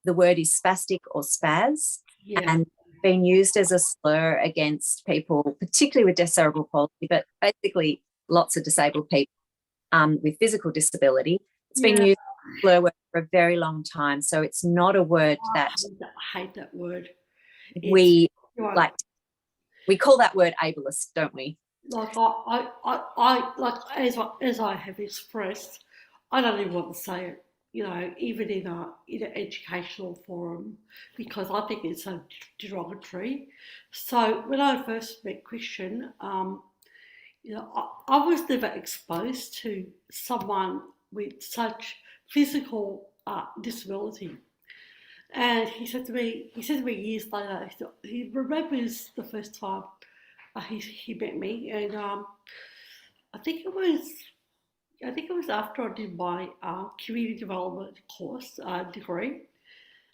the word is spastic or spaz, and been used as a slur against people, particularly with cerebral palsy, but basically lots of disabled people with physical disability. It's been used as a slur word for a very long time, so it's not a word that I hate that word. We call that word ableist, don't we? Like, I like, as I have expressed, I don't even want to say it, even in an educational forum, because I think it's so derogatory. So when I first met Christian, I was never exposed to someone with such physical disability. And he said to me years later, he remembers the first time he met me, and I think it was after I did my community development course degree,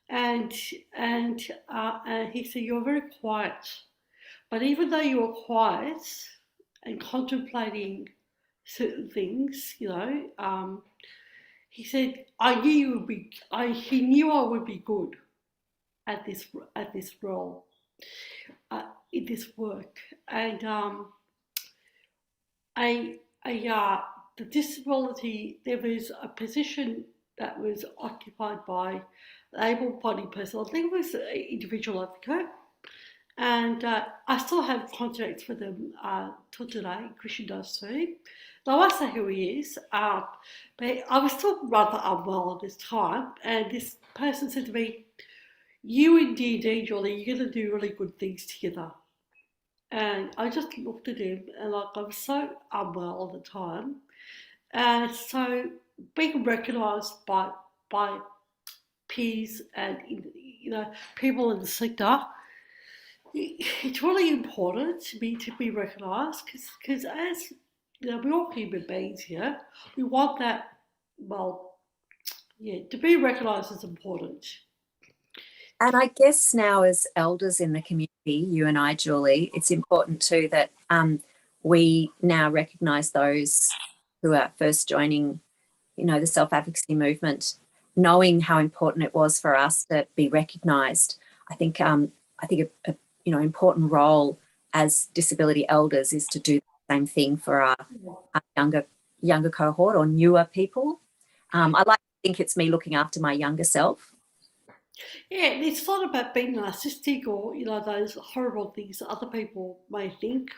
and he said, "You're very quiet, but even though you were quiet and contemplating certain things, he said, I knew you would be. He knew I would be good at this role, in this work, and the disability. There was a position that was occupied by an able-bodied person. I think it was an individual advocate, and I still have contacts with them till today. Christian does too. Now, I won't say who he is, but I was still rather unwell at this time, and this person said to me, "You and D&D, Julie, you're going to do really good things together." And I just looked at him, and I was so unwell at the time, and so being recognised by peers and people in the sector, it's really important to me to be recognised, because as we're all human beings here. We want that. To be recognised is important. And I guess now as elders in the community, you and I, Julie, it's important too that we now recognise those who are first joining, the self-advocacy movement, knowing how important it was for us to be recognised. I think a important role as disability elders is to do the same thing for our younger cohort or newer people. I like to think it's me looking after my younger self. Yeah, and it's not about being narcissistic or, those horrible things that other people may think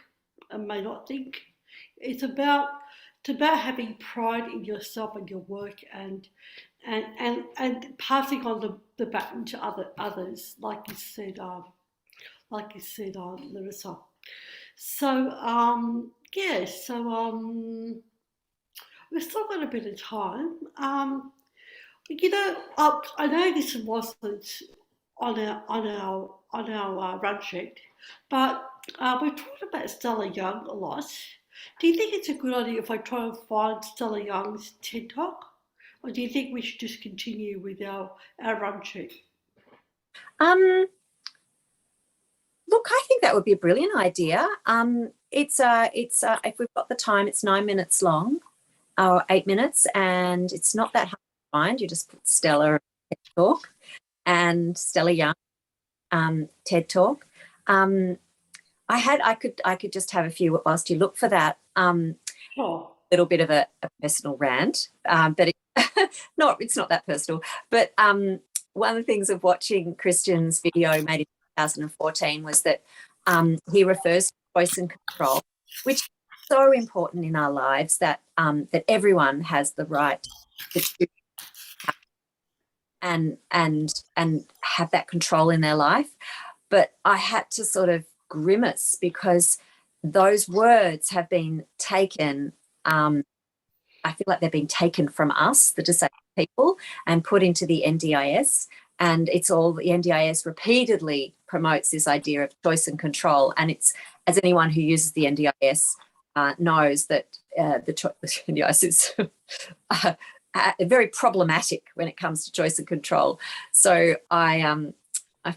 and may not think. It's about having pride in yourself and your work and passing on the baton to others, like you said, Larissa. So yeah, we've still got a bit of time. I know this wasn't on our run sheet, but we're talking about Stella Young a lot. Do you think it's a good idea if I try and find Stella Young's TED Talk, or do you think we should just continue with our run sheet? Look, I think that would be a brilliant idea. It's if we've got the time, it's 9 minutes long, or 8 minutes, and it's not that hard to find. You just put Stella TED Talk and Stella Young TED Talk. I could just have a few whilst you look for that. Little bit of a personal rant, but it's not that personal. But one of the things of watching Christian's video made in 2014 was that he refers to choice and control, which is so important in our lives, that that everyone has the right to choose and have that control in their life. But I had to sort of grimace because those words have been taken. I feel like they've been taken from us, the disabled people, and put into the NDIS. And it's all the NDIS repeatedly promotes this idea of choice and control. And it's, as anyone who uses the NDIS knows, that the NDIS is very problematic when it comes to choice and control. So I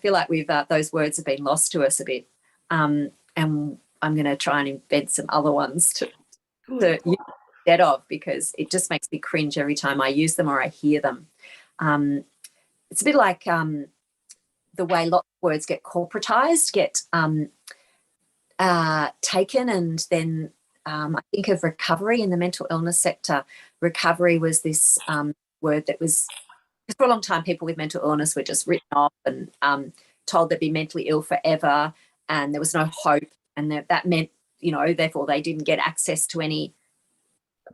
feel like those words have been lost to us a bit, and I'm going to try and invent some other ones to use instead of, because it just makes me cringe every time I use them or I hear them. It's a bit like the way lots of words get corporatized, get taken, and then I think of recovery in the mental illness sector. Recovery was this word that was, for a long time, people with mental illness were just written off and told they'd be mentally ill forever, and there was no hope, and that meant, therefore they didn't get access to any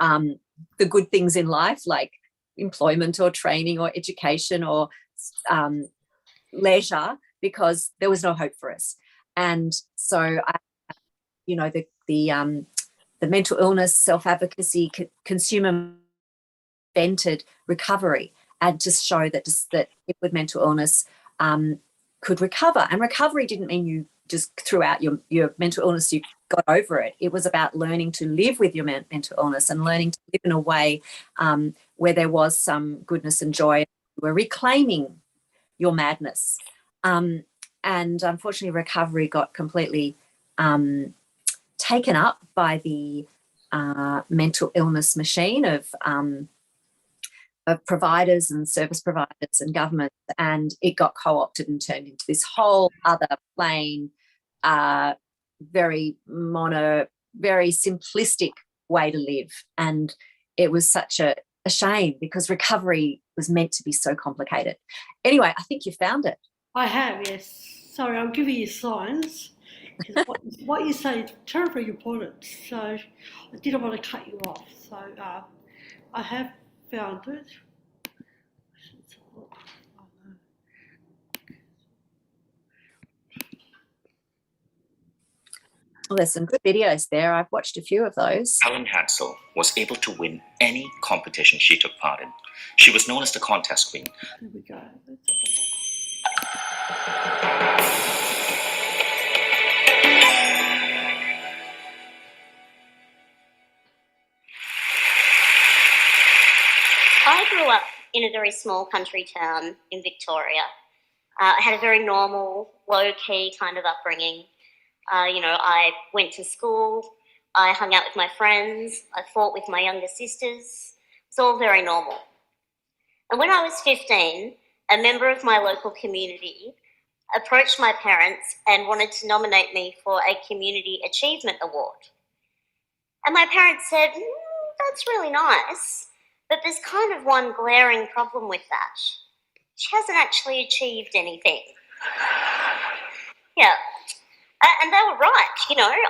the good things in life, like employment or training or education or leisure, because there was no hope for us. And so the mental illness self-advocacy consumer invented recovery, and just show that people with mental illness could recover. And recovery didn't mean you just threw out your mental illness, you got over it. It was about learning to live with your mental illness and learning to live in a way where there was some goodness and joy. You were reclaiming your madness. And unfortunately, recovery got completely taken up by the mental illness machine of providers and service providers and governments, and it got co-opted and turned into this whole other plain, very very simplistic way to live. And it was such a shame, because recovery was meant to be so complicated. Anyway, I think you found it. I have, yes. Sorry, I'm giving you signs. What you say is terribly important, so I didn't want to cut you off. So I have found it. Well, there's some good videos there. I've watched a few of those. Helen Hansel was able to win any competition she took part in. She was known as the contest queen. Here we go. I grew up in a very small country town in Victoria, I had a very normal, low-key kind of upbringing. I went to school, I hung out with my friends, I fought with my younger sisters. It's all very normal. And when I was 15, a member of my local community approached my parents and wanted to nominate me for a Community Achievement Award. And my parents said, that's really nice, but there's kind of one glaring problem with that. She hasn't actually achieved anything. Yeah. And they were right.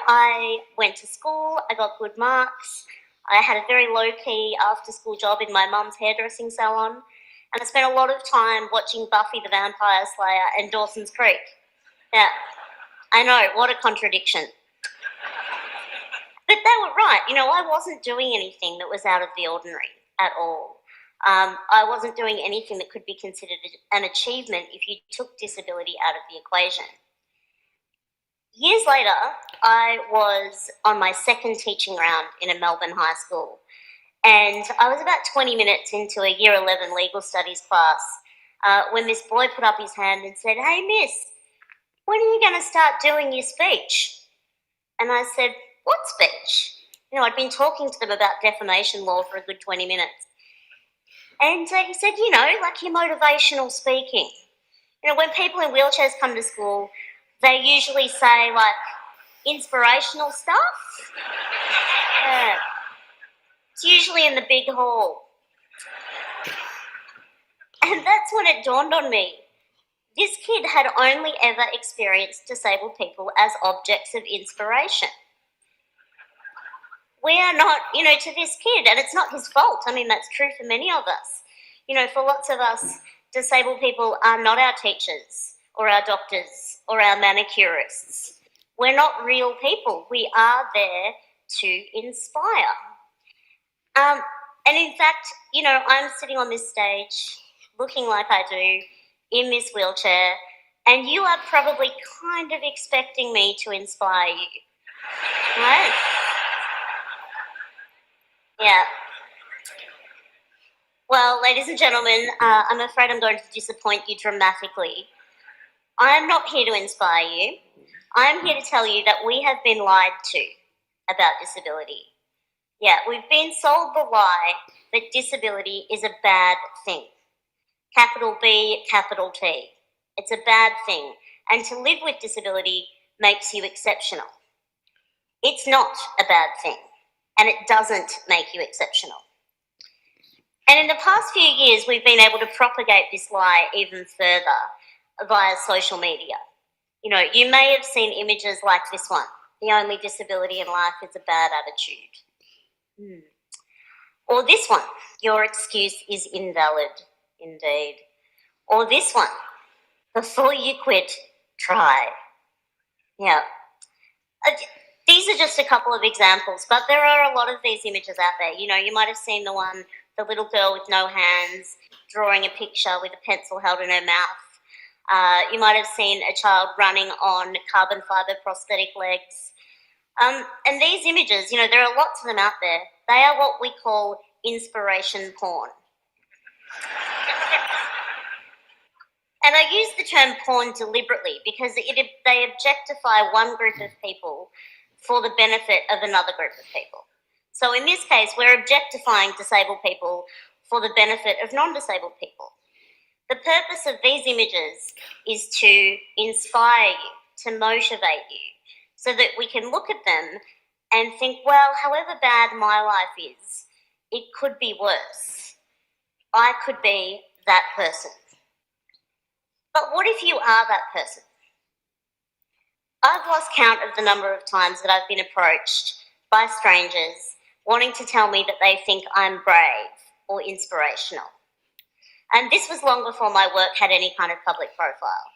I went to school, I got good marks, I had a very low-key after-school job in my mum's hairdressing salon, and I spent a lot of time watching Buffy the Vampire Slayer and Dawson's Creek. Yeah, I know, what a contradiction. But they were right. I wasn't doing anything that was out of the ordinary at all. I wasn't doing anything that could be considered an achievement if you took disability out of the equation. Years later, I was on my second teaching round in a Melbourne high school, and I was about 20 minutes into a Year 11 legal studies class when this boy put up his hand and said, "Hey, miss, when are you going to start doing your speech?" And I said, "What speech?" I'd been talking to them about defamation law for a good 20 minutes. And he said, like your motivational speaking. When people in wheelchairs come to school, they usually say, like, inspirational stuff. Yeah. It's usually in the big hall. And that's when it dawned on me. This kid had only ever experienced disabled people as objects of inspiration. We are not, to this kid, and it's not his fault. I mean, that's true for many of us. For lots of us, disabled people are not our teachers or our doctors or our manicurists. We're not real people. We are there to inspire. And in fact, I'm sitting on this stage looking like I do in this wheelchair, and you are probably kind of expecting me to inspire you, right? Yeah. Well, ladies and gentlemen, I'm afraid I'm going to disappoint you dramatically. I am not here to inspire you. I am here to tell you that we have been lied to about disability. Yeah, we've been sold the lie that disability is a bad thing. Capital B, capital T. It's a bad thing. And to live with disability makes you exceptional. It's not a bad thing. And it doesn't make you exceptional. And in the past few years, we've been able to propagate this lie even further via social media. You may have seen images like this one. The only disability in life is a bad attitude. Or this one. Your excuse is invalid, indeed. Or this one. Before you quit, try. Yeah. These are just a couple of examples, but there are a lot of these images out there. You might have seen the little girl with no hands drawing a picture with a pencil held in her mouth. You might have seen a child running on carbon fibre prosthetic legs. And these images, there are lots of them out there. They are what we call inspiration porn. And I use the term porn deliberately because they objectify one group of people for the benefit of another group of people. So in this case, we're objectifying disabled people for the benefit of non-disabled people. The purpose of these images is to inspire you, to motivate you, so that we can look at them and think, well, however bad my life is, it could be worse. I could be that person. But what if you are that person? I've lost count of the number of times that I've been approached by strangers wanting to tell me that they think I'm brave or inspirational. And this was long before my work had any kind of public profile.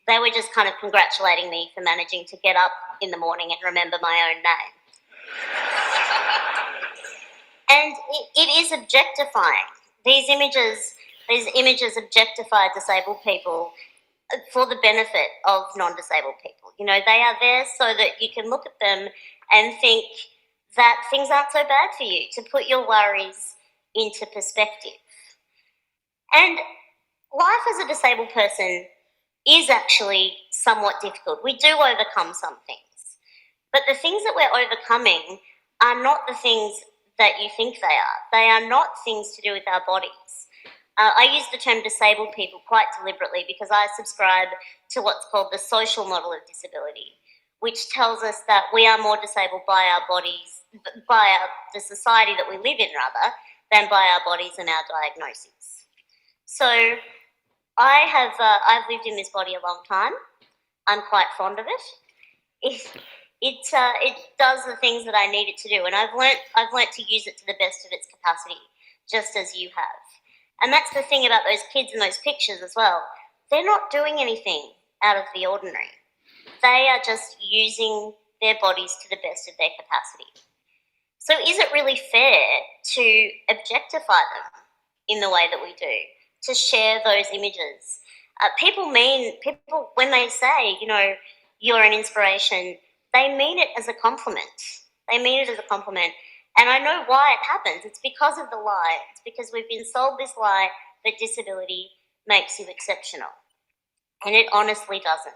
They were just kind of congratulating me for managing to get up in the morning and remember my own name. And it is objectifying. These images objectify disabled people for the benefit of non-disabled people. They are there so that you can look at them and think that things aren't so bad for you, to put your worries into perspective. And life as a disabled person is actually somewhat difficult. We do overcome some things, but the things that we're overcoming are not the things that you think they are. They are not things to do with our bodies. I use the term disabled people quite deliberately because I subscribe to what's called the social model of disability, which tells us that we are more disabled by our bodies, the society that we live in rather, than by our bodies and our diagnoses. So I've lived in this body a long time. I'm quite fond of it. It does the things that I need it to do, and I've learnt to use it to the best of its capacity, just as you have. And that's the thing about those kids in those pictures as well. They're not doing anything out of the ordinary. They are just using their bodies to the best of their capacity. So is it really fair to objectify them in the way that we do, to share those images? People, when they say, you know, you're an inspiration, they mean it as a compliment. They mean it as a compliment. And I know why it happens. It's because of the lie. It's because we've been sold this lie that disability makes you exceptional. And it honestly doesn't.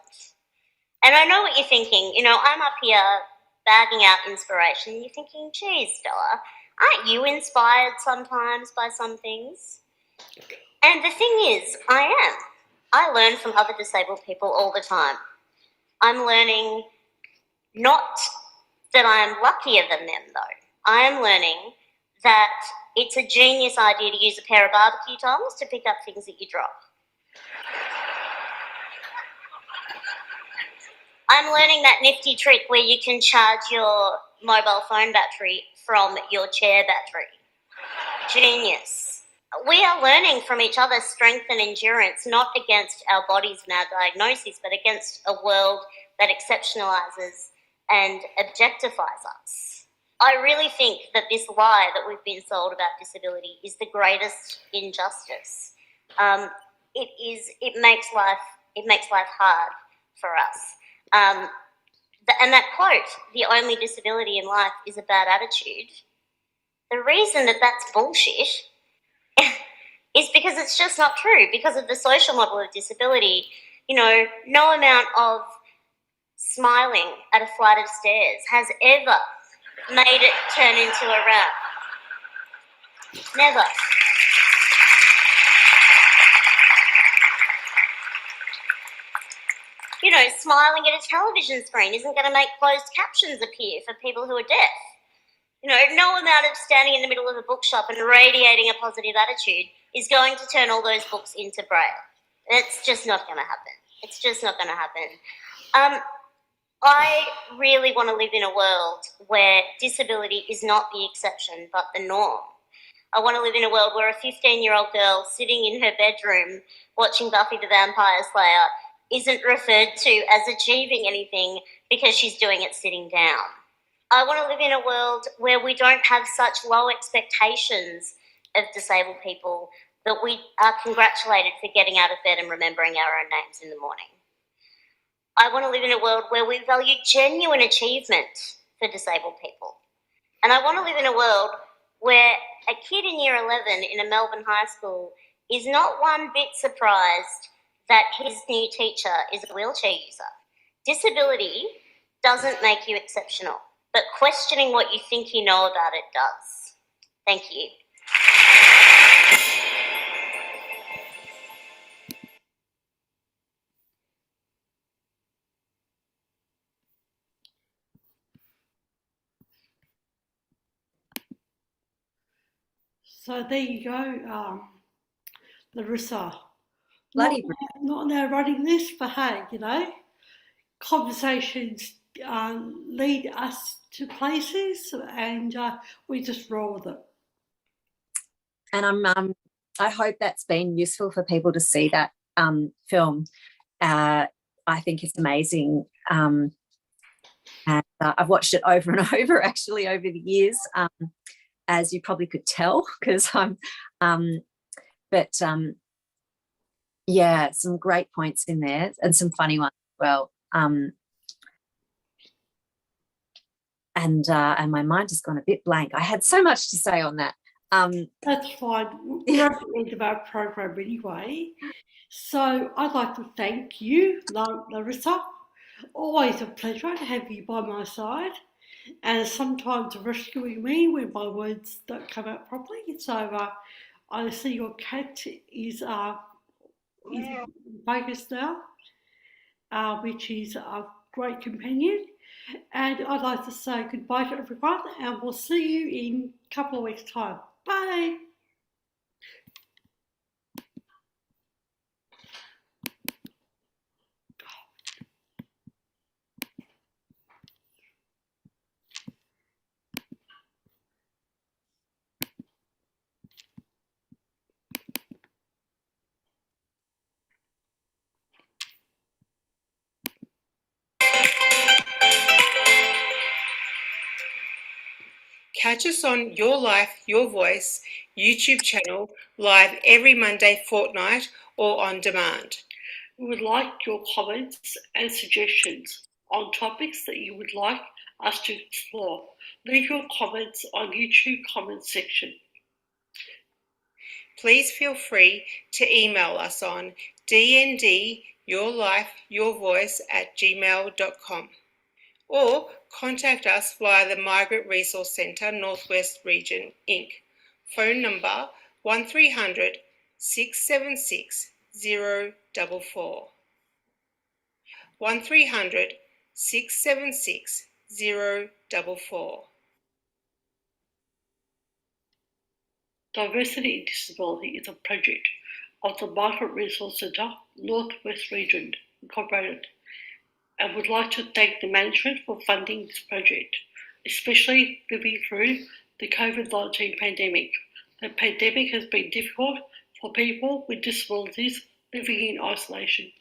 And I know what you're thinking. You know, I'm up here bagging out inspiration. You're thinking, geez, Stella, aren't you inspired sometimes by some things? And the thing is, I am. I learn from other disabled people all the time. I'm learning not that I'm luckier than them, though. I am learning that it's a genius idea to use a pair of barbecue tongs to pick up things that you drop. I'm learning that nifty trick where you can charge your mobile phone battery from your chair battery. Genius. We are learning from each other strength and endurance, not against our bodies and our diagnoses, but against a world that exceptionalizes and objectifies us. I really think that this lie that we've been sold about disability is the greatest injustice. It makes life hard for us. And that quote, "the only disability in life is a bad attitude," the reason that that's bullshit is because it's just not true. Because of the social model of disability, you know, no amount of smiling at a flight of stairs has ever made it turn into a rap. Never. You know, smiling at a television screen isn't going to make closed captions appear for people who are deaf. You know, no amount of standing in the middle of a bookshop and radiating a positive attitude is going to turn all those books into Braille. It's just not going to happen. It's just not going to happen. I really want to live in a world where disability is not the exception but the norm. I want to live in a world where a 15-year-old girl sitting in her bedroom watching Buffy the Vampire Slayer isn't referred to as achieving anything because she's doing it sitting down. I want to live in a world where we don't have such low expectations of disabled people that we are congratulated for getting out of bed and remembering our own names in the morning. I want to live in a world where we value genuine achievement for disabled people. And I want to live in a world where a kid in year 11 in a Melbourne high school is not one bit surprised that his new teacher is a wheelchair user. Disability doesn't make you exceptional, but questioning what you think you know about it does. Thank you. So there you go, Larissa. Bloody Not now running this, but hey, you know, conversations lead us to places, and we just roll with it. And I hope that's been useful for people to see that film. I think it's amazing, and I've watched it over and over actually over the years, as you probably could tell, because yeah, some great points in there and some funny ones as well. And my mind has gone a bit blank. I had so much to say on that. That's fine. We're at the end of our program anyway. So I'd like to thank you, Larissa. Always a pleasure to have you by my side, and sometimes rescuing me when my words don't come out properly. So I see your cat is in focus now, which is a great companion. And I'd like to say goodbye to everyone, and we'll see you in a couple of weeks' time. Bye. Catch us on Your Life, Your Voice YouTube channel live every Monday fortnight or on demand. We would like your comments and suggestions on topics that you would like us to explore. Leave your comments on YouTube comments section. Please feel free to email us on dndyourlifeyourvoice@gmail.com or contact us via the Migrant Resource Centre Northwest Region Inc. Phone number 1300 676 044. 1300 676 044. Diversity in Disability is a project of the Migrant Resource Centre Northwest Region Incorporated, and would like to thank the management for funding this project, especially living through the COVID-19 pandemic. The pandemic has been difficult for people with disabilities living in isolation.